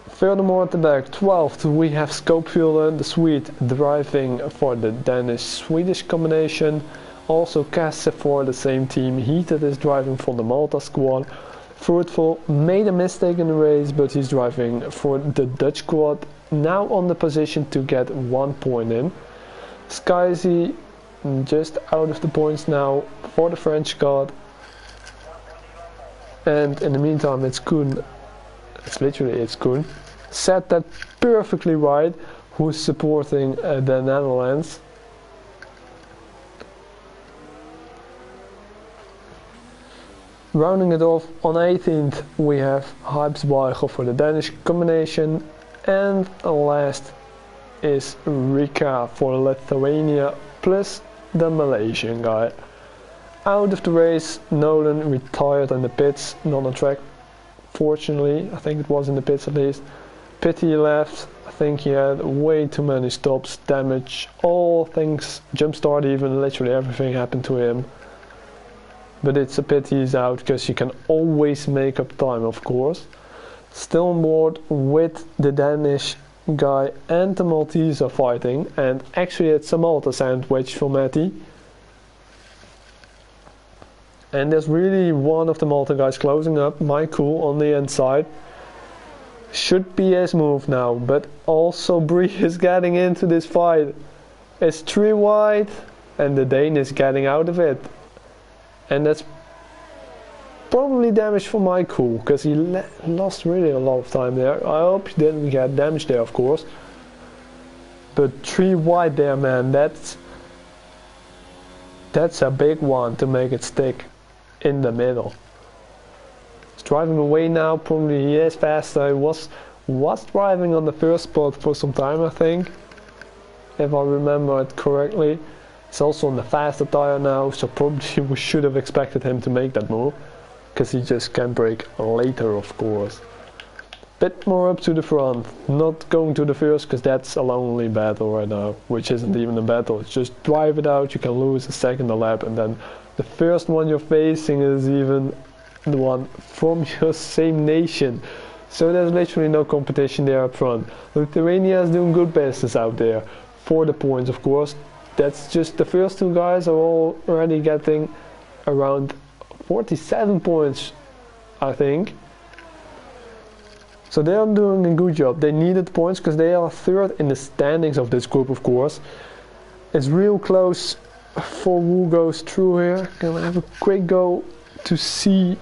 Furthermore at the back, 12th we have Scopefielder, the Swede, driving for the Danish-Swedish combination. Also Kasse for the same team. Heated is driving for the Malta squad. Fruitful made a mistake in the race, but he's driving for the Dutch squad. Now on the position to get 1 point in. Skyzy just out of the points now for the French squad. And in the meantime it's Koen. It's Koen. Set that perfectly right. Who's supporting the Netherlands. Rounding it off on 18th we have Hereby for the Danish combination, and last is Rika for Lithuania plus the Malaysian guy. Out of the race, Nolan retired in the pits, not on track fortunately, I think it was in the pits at least. Pity he left, I think he had way too many stops, damage, all things, jump start even, literally everything happened to him. But it's a pity he's out because you can always make up time of course. Still on board with the Danish guy and the Maltese are fighting, and actually it's a Malta sandwich for Matty. And there's really one of the Malta guys closing up, Michael on the inside. Should be his move now, but also Bree is getting into this fight. It's 3 wide and the Dane is getting out of it. And that's probably damage for Michael, because he lost really a lot of time there. I hope he didn't get damage there of course. But 3 wide there man, that's a big one to make it stick in the middle. He's driving away now, probably he is faster. He was driving on the first spot for some time I think, if I remember it correctly. He's also on the faster tire now, so probably we should have expected him to make that move, because he just can brake later of course. Bit more up to the front, not going to the first because that's a lonely battle right now, which isn't even a battle, it's just drive it out, you can lose a second a lap, and then the first one you're facing is even the one from your same nation. So there's literally no competition there up front. Lithuania is doing good business out there for the points of course. That's just the first 2 guys are already getting around 47 points I think. So they are doing a good job. They needed points because they are 3rd in the standings of this group of course. It's real close for who goes through here. Gonna have a quick go to see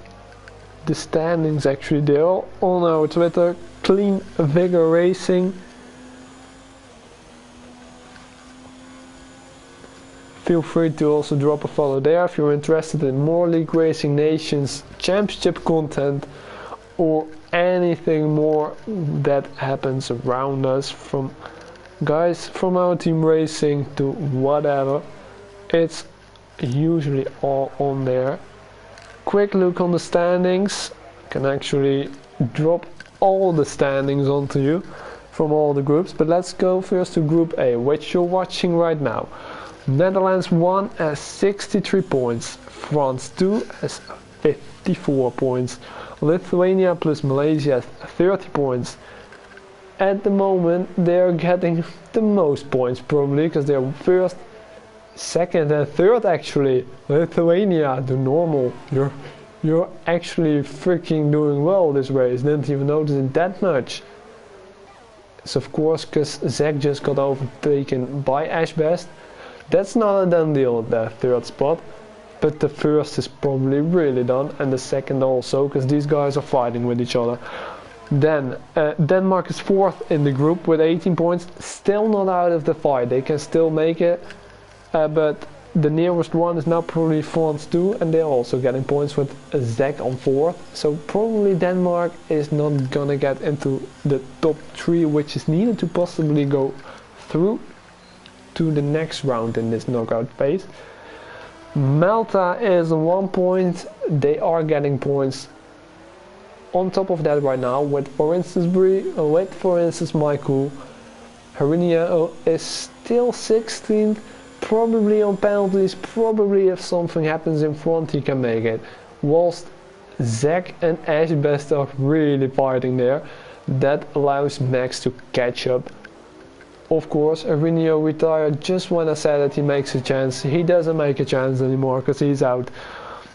the standings actually. They're all on our Twitter, QleenVigor Racing. Feel free to also drop a follow there if you're interested in more League Racing Nations Championship content or anything more that happens around us, from guys from our team racing to whatever. It's usually all on there. Quick look on the standings. Can actually drop all the standings onto you from all the groups, but let's go first to Group A, which you're watching right now. Netherlands 1 has 63 points, France 2 has 54 points. Lithuania plus Malaysia 30 points. At the moment they're getting the most points probably, because they're first, second and third actually. Lithuania, the normal. You're actually freaking doing well this race. Didn't even notice it that much. It's of course because Zach just got overtaken by Ashbest. That's not a done deal at that third spot. But the first is probably really done, and the second also, because these guys are fighting with each other. Then Denmark is fourth in the group with 18 points, still not out of the fight. They can still make it, but the nearest one is now probably France too, and they're also getting points with Zach on fourth. So probably Denmark is not gonna get into the top 3, which is needed to possibly go through to the next round in this knockout phase. Malta is on 1 point. They are getting points on top of that right now with, for instance, Michael. Harinia is still 16th, probably on penalties, probably if something happens in front he can make it. Whilst Zach and Ashbest are really fighting there, that allows Max to catch up. Of course, Arinio retired just when I said that he makes a chance. He doesn't make a chance anymore because he's out.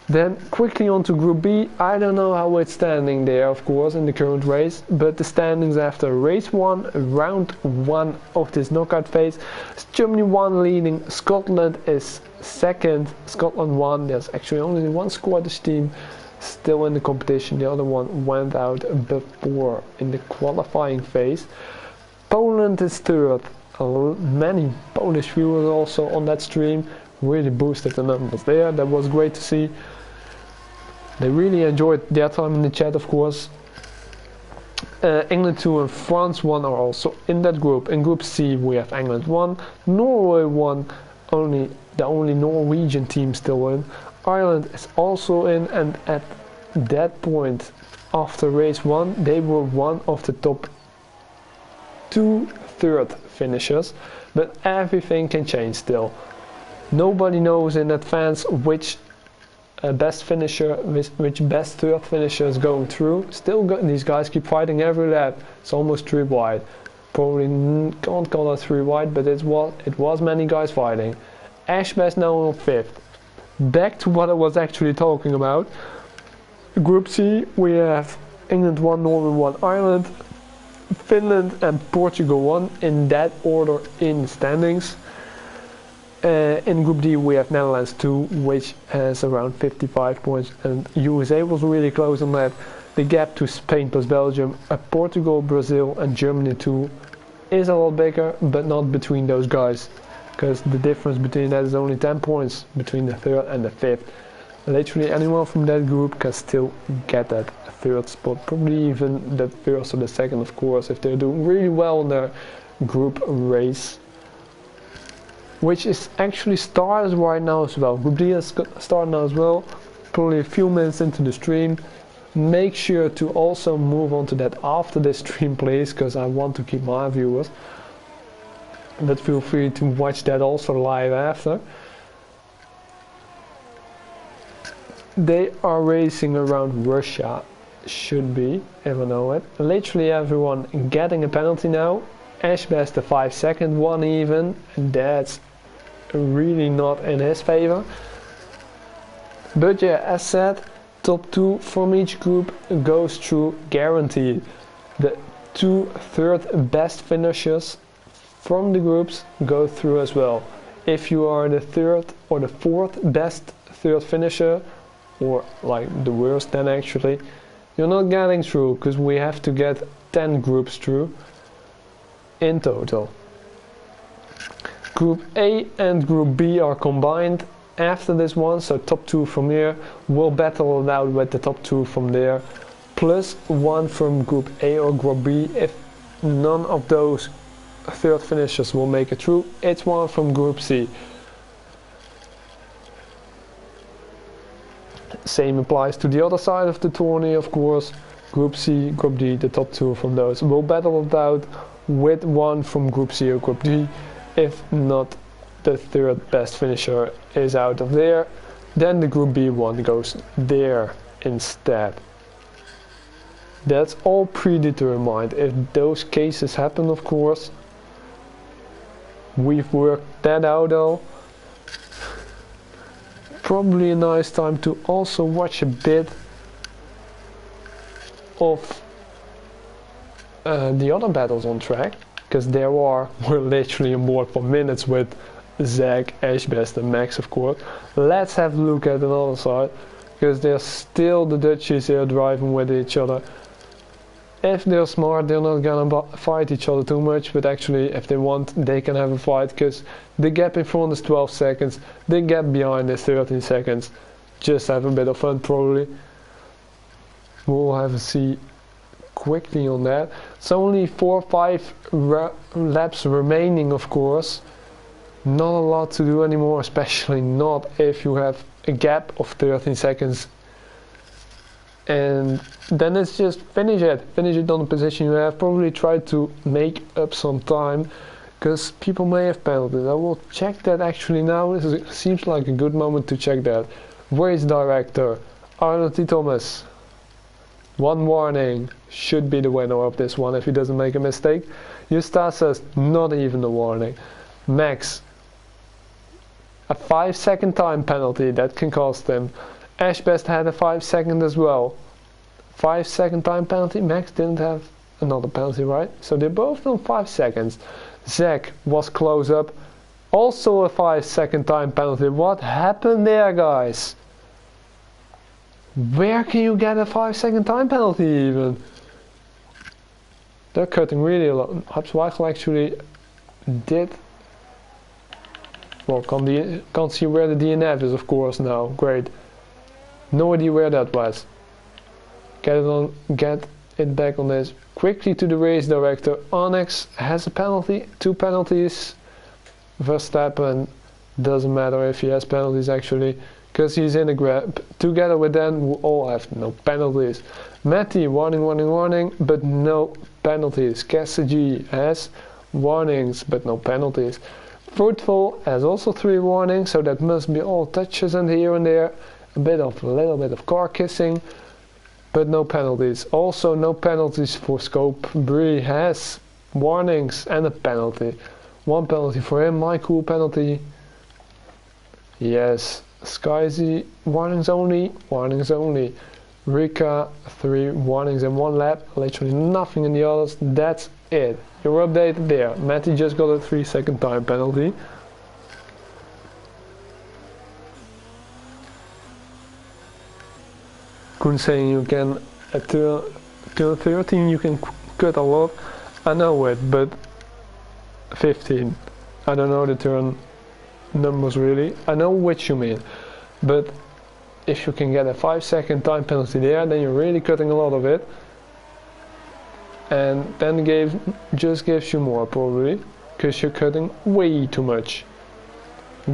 Then quickly on to Group B. I don't know how it's standing there, of course, in the current race, but the standings after race 1, round 1 of this knockout phase. Germany 1 leading, Scotland is second, Scotland 1. There's actually only one Scottish team still in the competition. The other one went out before in the qualifying phase. Poland is third. Many Polish viewers also on that stream, really boosted the numbers there. That was great to see. They really enjoyed their time in the chat, of course. England 2 and France 1 are also in that group. In Group C we have England 1, Norway 1, the only Norwegian team still in. Ireland is also in, and at that point after race 1 they were one of the top 2 third finishers, but everything can change still. Nobody knows in advance which best third finisher is going through. Still, these guys keep fighting every lap. It's almost 3 wide. Probably can't call it 3 wide, but it was many guys fighting. Ashbest now on 5th. Back to what I was actually talking about. Group C we have England 1, Norway 1, Ireland, Finland and Portugal 1 in that order in standings. In Group D we have Netherlands 2, which has around 55 points, and USA was really close on that. The gap to Spain plus Belgium, Portugal, Brazil and Germany 2 is a lot bigger, but not between those guys, because the difference between that is only 10 points between the third and the fifth. Literally anyone from that group can still get that third spot, probably even the first or the second, of course, if they're doing really well in their group race, which is actually started right now as well. Group D is started now as well, probably a few minutes into the stream. Make sure to also move on to that after this stream, please, because I want to keep my viewers, but feel free to watch that also live after. They are racing around Russia, should be, if I know it. Literally everyone getting a penalty now. Ashbest the 5-second one even, and that's really not in his favor. But yeah, as said, top 2 from each group goes through guaranteed. The 2 third best finishers from the groups go through as well. If you are the 3rd or the 4th best third finisher, or like the worst then actually, you're not getting through, because we have to get 10 groups through in total. Group A and Group B are combined after this one, so top 2 from here will battle it out with the top 2 from there, plus 1 from Group A or Group B. If none of those third finishers will make it through, it's 1 from Group C. Same applies to the other side of the tourney, of course. Group C, Group D, the top 2 from those will battle it out with 1 from Group C or Group D. If not, the 3rd best finisher is out of there. Then the Group B one goes there instead. That's all predetermined. If those cases happen, of course. We've worked that out though. Probably a nice time to also watch a bit of the other battles on track, because we're literally on board for minutes with Zach, Ashbest and Max, of course. Let's have a look at another side, because there's still the Dutchies here driving with each other. If they're smart, they're not gonna fight each other too much, but actually if they want, they can have a fight, because the gap in front is 12 seconds, the gap behind is 13 seconds. Just have a bit of fun probably. We'll have a see quickly on that. It's only 4 or 5 laps remaining, of course. Not a lot to do anymore, especially not if you have a gap of 13 seconds. And then it's just finish it on the position you have. Probably try to make up some time, because people may have penalties. I will check that actually now. Seems like a good moment to check that. Race director Arnold T. Thomas. One warning, should be the winner of this one if he doesn't make a mistake. Justas, not even a warning. Max, a 5-second time penalty, that can cost him. Ashbest had a 5-second as well. 5-second time penalty. Max didn't have another penalty, right? So they're both on 5 seconds. Zach was close up. Also a 5-second time penalty. What happened there, guys? Where can you get a 5-second time penalty even? They're cutting really a lot. Habsweigel actually did. Well, can't see where the DNF is, of course, now. Great. No idea where that was. Get it back on this. Quickly to the race director. Onyx has a penalty, 2 penalties. Verstappen, doesn't matter if he has penalties actually, because he's in a grab. Together with them, we all have no penalties. Matty, warning, but no penalties. Cassidy has warnings, but no penalties. Fruitful has also 3 warnings, so that must be all touches and here and there. A little bit of car kissing, but no penalties. Also no penalties for Scope. Bree has warnings and a penalty. 1 penalty for him, my cool penalty. Yes, Skyzy, warnings only. Rika, 3 warnings in 1 lap, literally nothing in the others. That's it. You're updated there. Matty just got a 3-second time penalty. Koen saying you can at turn 13 you can cut a lot. I know it, but 15. I don't know the turn numbers really. I know which you mean, but if you can get a 5-second time penalty there, then you're really cutting a lot of it. And then just gives you more probably, because you're cutting way too much.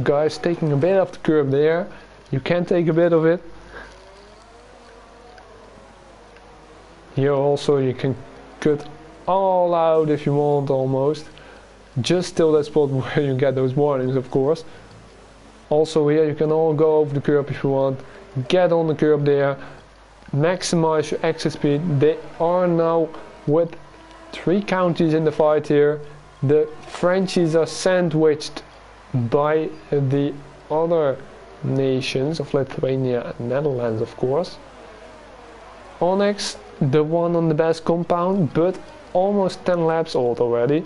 Guys taking a bit of the curb there. You can take a bit of it. Here also you can cut all out if you want almost. Just till that spot where you get those warnings, of course. Also here you can all go over the curb if you want. Get on the curb there. Maximize your exit speed. They are now with 3 counties in the fight here. The Frenchies are sandwiched by the other nations of Lithuania and Netherlands, of course. Onyx, the one on the best compound, but almost 10 laps old already.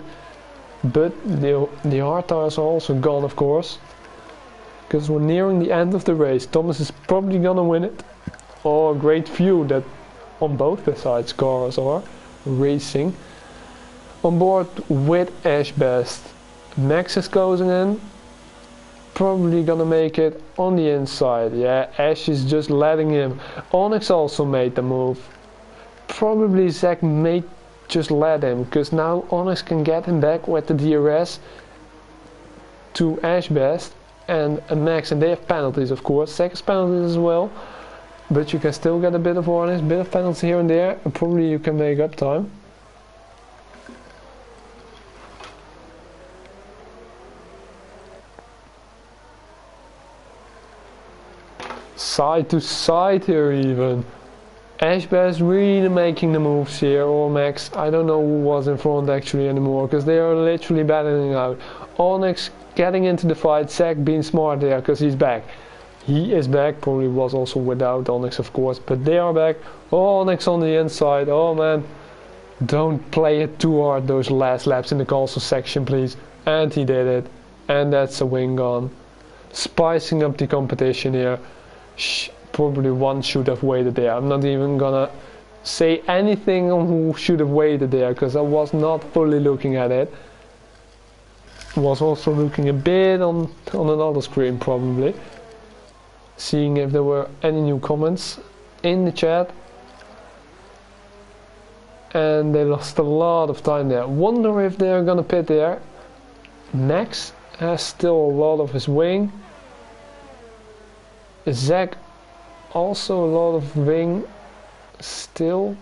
But the hard tires are also gone, of course, because we're nearing the end of the race. Thomas is probably gonna win it. Oh, great view that on both the sides cars are racing. On board with Ashbest. Max is closing in. Probably gonna make it on the inside. Yeah, Ash is just letting him. Onyx also made the move. Probably Zach may just let him, because now Onyx can get him back with the DRS to Ashbest and Max, and they have penalties, of course. Zach has penalties as well, but you can still get a bit of warnings, a bit of penalties here and there, and probably you can make up time. side to side here even. Ashbest really making the moves here, or Max. I don't know who was in front actually anymore, because they are literally battling out. Onyx getting into the fight, Zack being smart there because he's back. He is back, probably was also without Onyx of course, but they are back. Oh, Onyx on the inside, oh man. Don't play it too hard those last laps in the castle section please. And he did it, and that's a win gone. Spicing up the competition here. Probably one should have waited there. I'm not even gonna say anything on who should have waited there, because I was not fully looking at it. Was also looking a bit on another screen probably, seeing if there were any new comments in the chat. And they lost a lot of time there. Wonder if they're gonna pit there. Max has still a lot of his wing. Zack also a lot of wing still.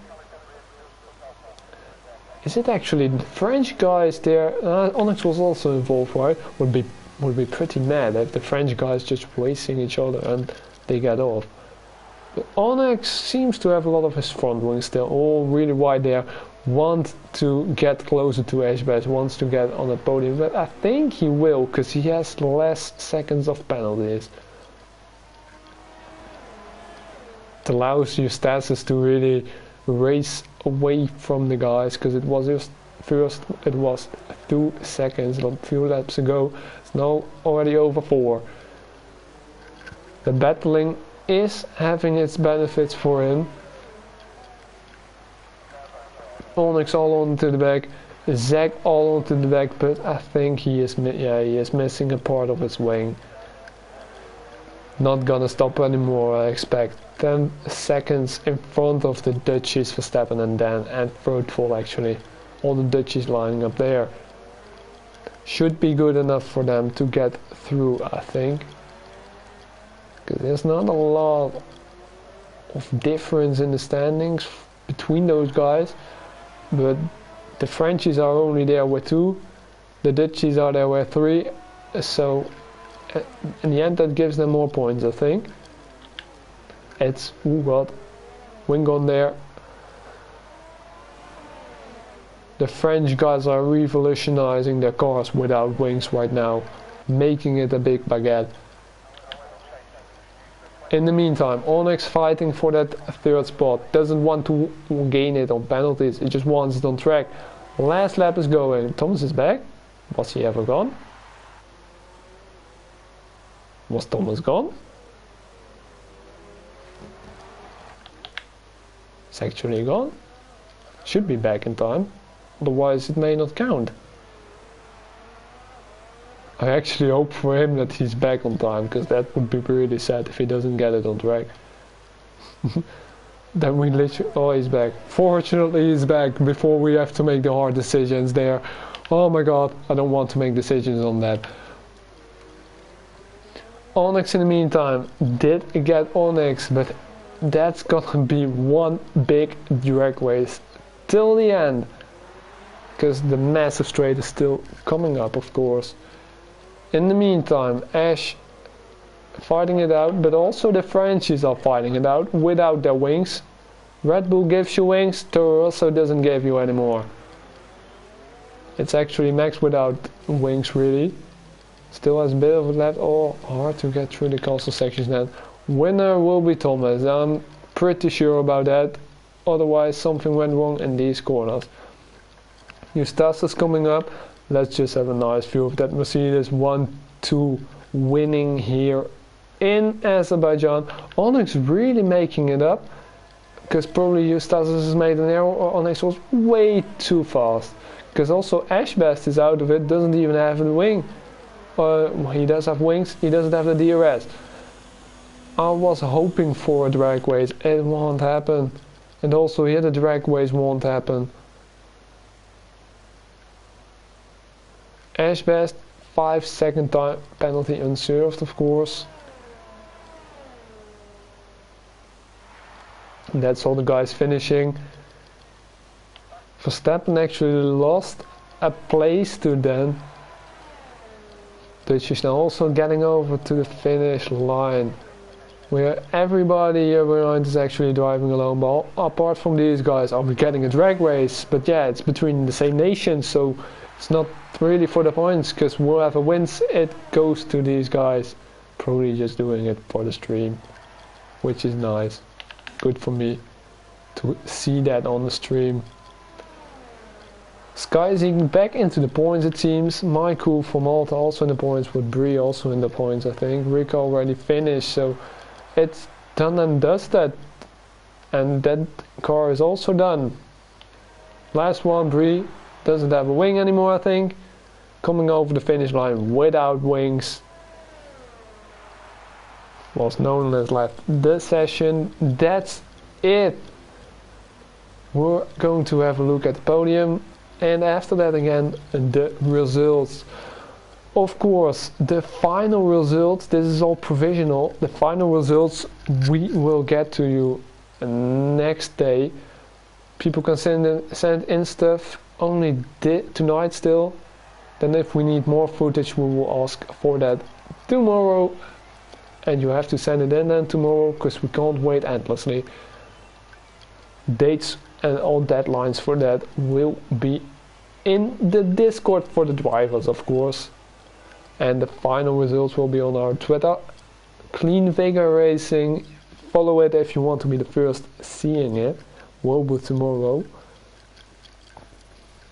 Is it actually the French guys there? Onyx was also involved, right? Would be pretty mad if the French guys just racing each other and they get off. But Onyx seems to have a lot of his front wing still, all really wide there. Want to get closer to Ashbest, wants to get on the podium, but I think he will because he has less seconds of penalties. It allows your stats to really race away from the guys, because it was just first it was 2 seconds a few laps ago. It's now already over 4. The battling is having its benefits for him. Onyx all onto the back, Zack all onto the back, but I think he is missing a part of his wing. Not gonna stop anymore, I expect. 10 seconds in front of the Dutchies, Verstappen and Dan, and Fruitful actually. All the Dutchies lining up there. Should be good enough for them to get through, I think. Because there's not a lot of difference in the standings between those guys. But the Frenchies are only there with 2. The Dutchies are there with 3. So in the end that gives them more points, I think. It's, oh god, wing on there. The French guys are revolutionizing their cars without wings right now, making it a big baguette. In the meantime, Onyx fighting for that 3rd spot, doesn't want to gain it on penalties, he just wants it on track. Last lap is going, Thomas is back. Was he ever gone? Was Thomas gone? It's actually gone. Should be back in time, otherwise it may not count. I actually hope for him that he's back on time, because that would be really sad if he doesn't get it on track. Then we literally, oh, he's back. Fortunately he's back before we have to make the hard decisions there. Oh my god, I don't want to make decisions on that. Onyx in the meantime did get Onyx, but that's gonna be one big drag race till the end, because the massive straight is still coming up, of course. In the meantime, Ash fighting it out, but also the Frenchies are fighting it out without their wings. Red Bull gives you wings, Toro also doesn't give you anymore. It's actually Max without wings really. Still has a bit of a left. Oh, hard to get through the castle sections now. Winner will be Thomas, I'm pretty sure about that. Otherwise something went wrong in these corners. Eustace is coming up. Let's just have a nice view of that Mercedes 1-2 winning here in Azerbaijan. Onyx really making it up, because probably Eustace has made an error, or Onyx was way too fast. Because also Ashbest is out of it, doesn't even have a wing. He does have wings, he doesn't have the DRS. I was hoping for a drag race, it won't happen. And also here the drag race won't happen. Ashbest, 5-second time penalty unserved, of course. And that's all the guys finishing. Verstappen actually lost a place to Dan. Dutch is now also getting over to the finish line. where everybody here behind is actually driving a lone ball. Apart from these guys, I'll be getting a drag race, but yeah, it's between the same nations, so it's not really for the points, because whoever wins, it goes to these guys. Probably just doing it for the stream, which is nice. Good for me to see that on the stream. Skysing back into the points, it seems. Michael from Malta also in the points, with Bree also in the points, I think. Rick already finished, so it's done and dusted. And that car is also done. Last one, Bree doesn't have a wing anymore, I think. Coming over the finish line without wings. Was known as left the session. That's it. We're going to have a look at the podium. And after that again, the results. Of course, the final results, this is all provisional. The final results we will get to you next day. People can send in stuff only tonight still. Then if we need more footage, we will ask for that tomorrow. And you have to send it in then tomorrow, because we can't wait endlessly. Dates and all deadlines for that will be in the Discord for the drivers, of course. And the final results will be on our Twitter, QleenVigor Racing. Follow it if you want to be the first seeing it. Will be tomorrow.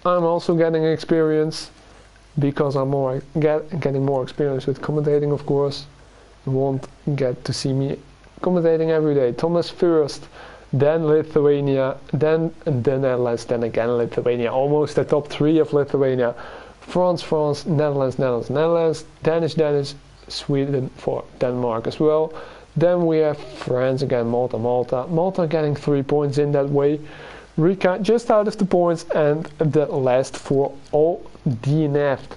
I'm also getting experience, because I'm getting more experience with commentating, of course. You won't get to see me commentating every day. Thomas first, then Lithuania, then the Netherlands, then again Lithuania. Almost the top 3 of Lithuania. France, Netherlands, Danish, Sweden for Denmark as well. Then we have France again, Malta getting 3 points in that way. Rika just out of the points, and the last 4 all DNF'd.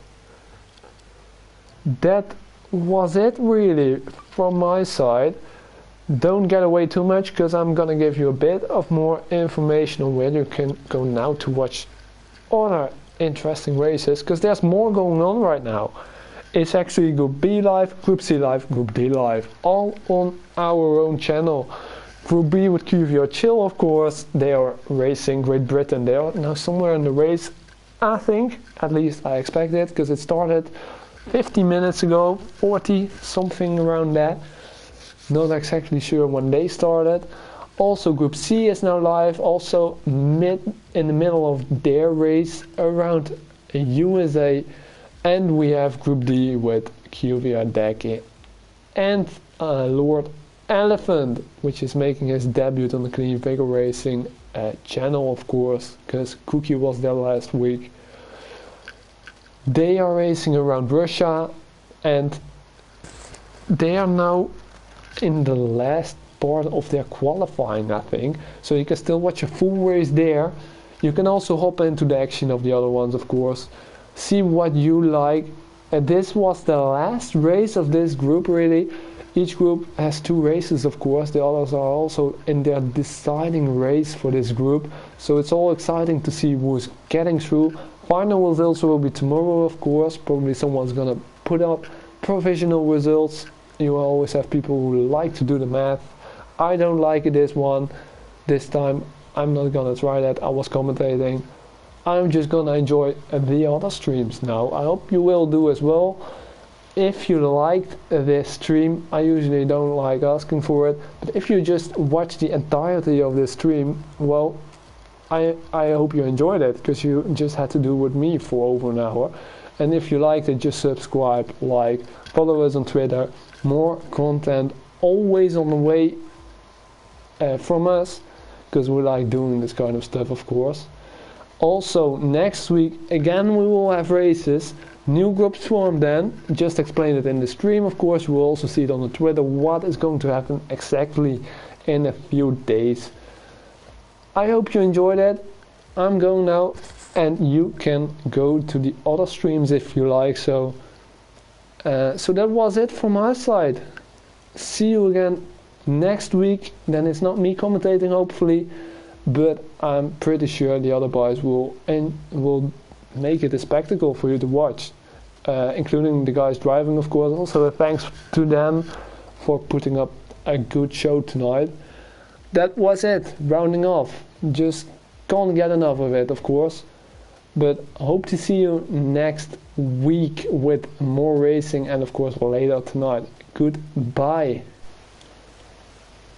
That was it really from my side. Don't get away too much, because I'm gonna give you a bit of more information on where you can go now to watch other interesting races, because there's more going on right now. It's actually Group B live, Group C live, Group D live, all on our own channel. Group B with QVR Chill, of course. They are racing Great Britain. They are now somewhere in the race, I think. At least I expect it, because it started 50 minutes ago, 40, something around that. Not exactly sure when they started. Also Group C is now live, also in the middle of their race around USA. And we have Group D with QVR Deki and Lord Elephant, which is making his debut on the QleenVigor Racing channel, of course, because Cookie was there last week. They are racing around Russia, and they are now in the last part of their qualifying, I think. So you can still watch a full race there. You can also hop into the action of the other ones, of course. See what you like. And this was the last race of this group, really. Each group has 2 races, of course. The others are also in their deciding race for this group. So it's all exciting to see who's getting through. Final results will be tomorrow, of course. Probably someone's gonna put up provisional results. You always have people who like to do the math. I don't like it this time. I'm not gonna try that. I was commentating. I'm just gonna enjoy the other streams now. I hope you will do as well. If you liked this stream, I usually don't like asking for it, but if you just watch the entirety of this stream, well, I hope you enjoyed it, because you just had to do with me for over an hour. And if you liked it, just subscribe, like, follow us on Twitter. More content always on the way from us, because we like doing this kind of stuff, of course. Also, next week, again, we will have races. New groups formed then. Just explain it in the stream, of course. You will also see it on the Twitter, what is going to happen exactly in a few days. I hope you enjoyed it. I'm going now, and you can go to the other streams if you like. So that was it from my side. See you again next week. Then it's not me commentating, hopefully, but I'm pretty sure the other boys will make it a spectacle for you to watch, including the guys driving, of course. Also, thanks to them for putting up a good show tonight. That was it, rounding off. Just can't get enough of it, of course. But hope to see you next week with more racing and of course later tonight. Goodbye.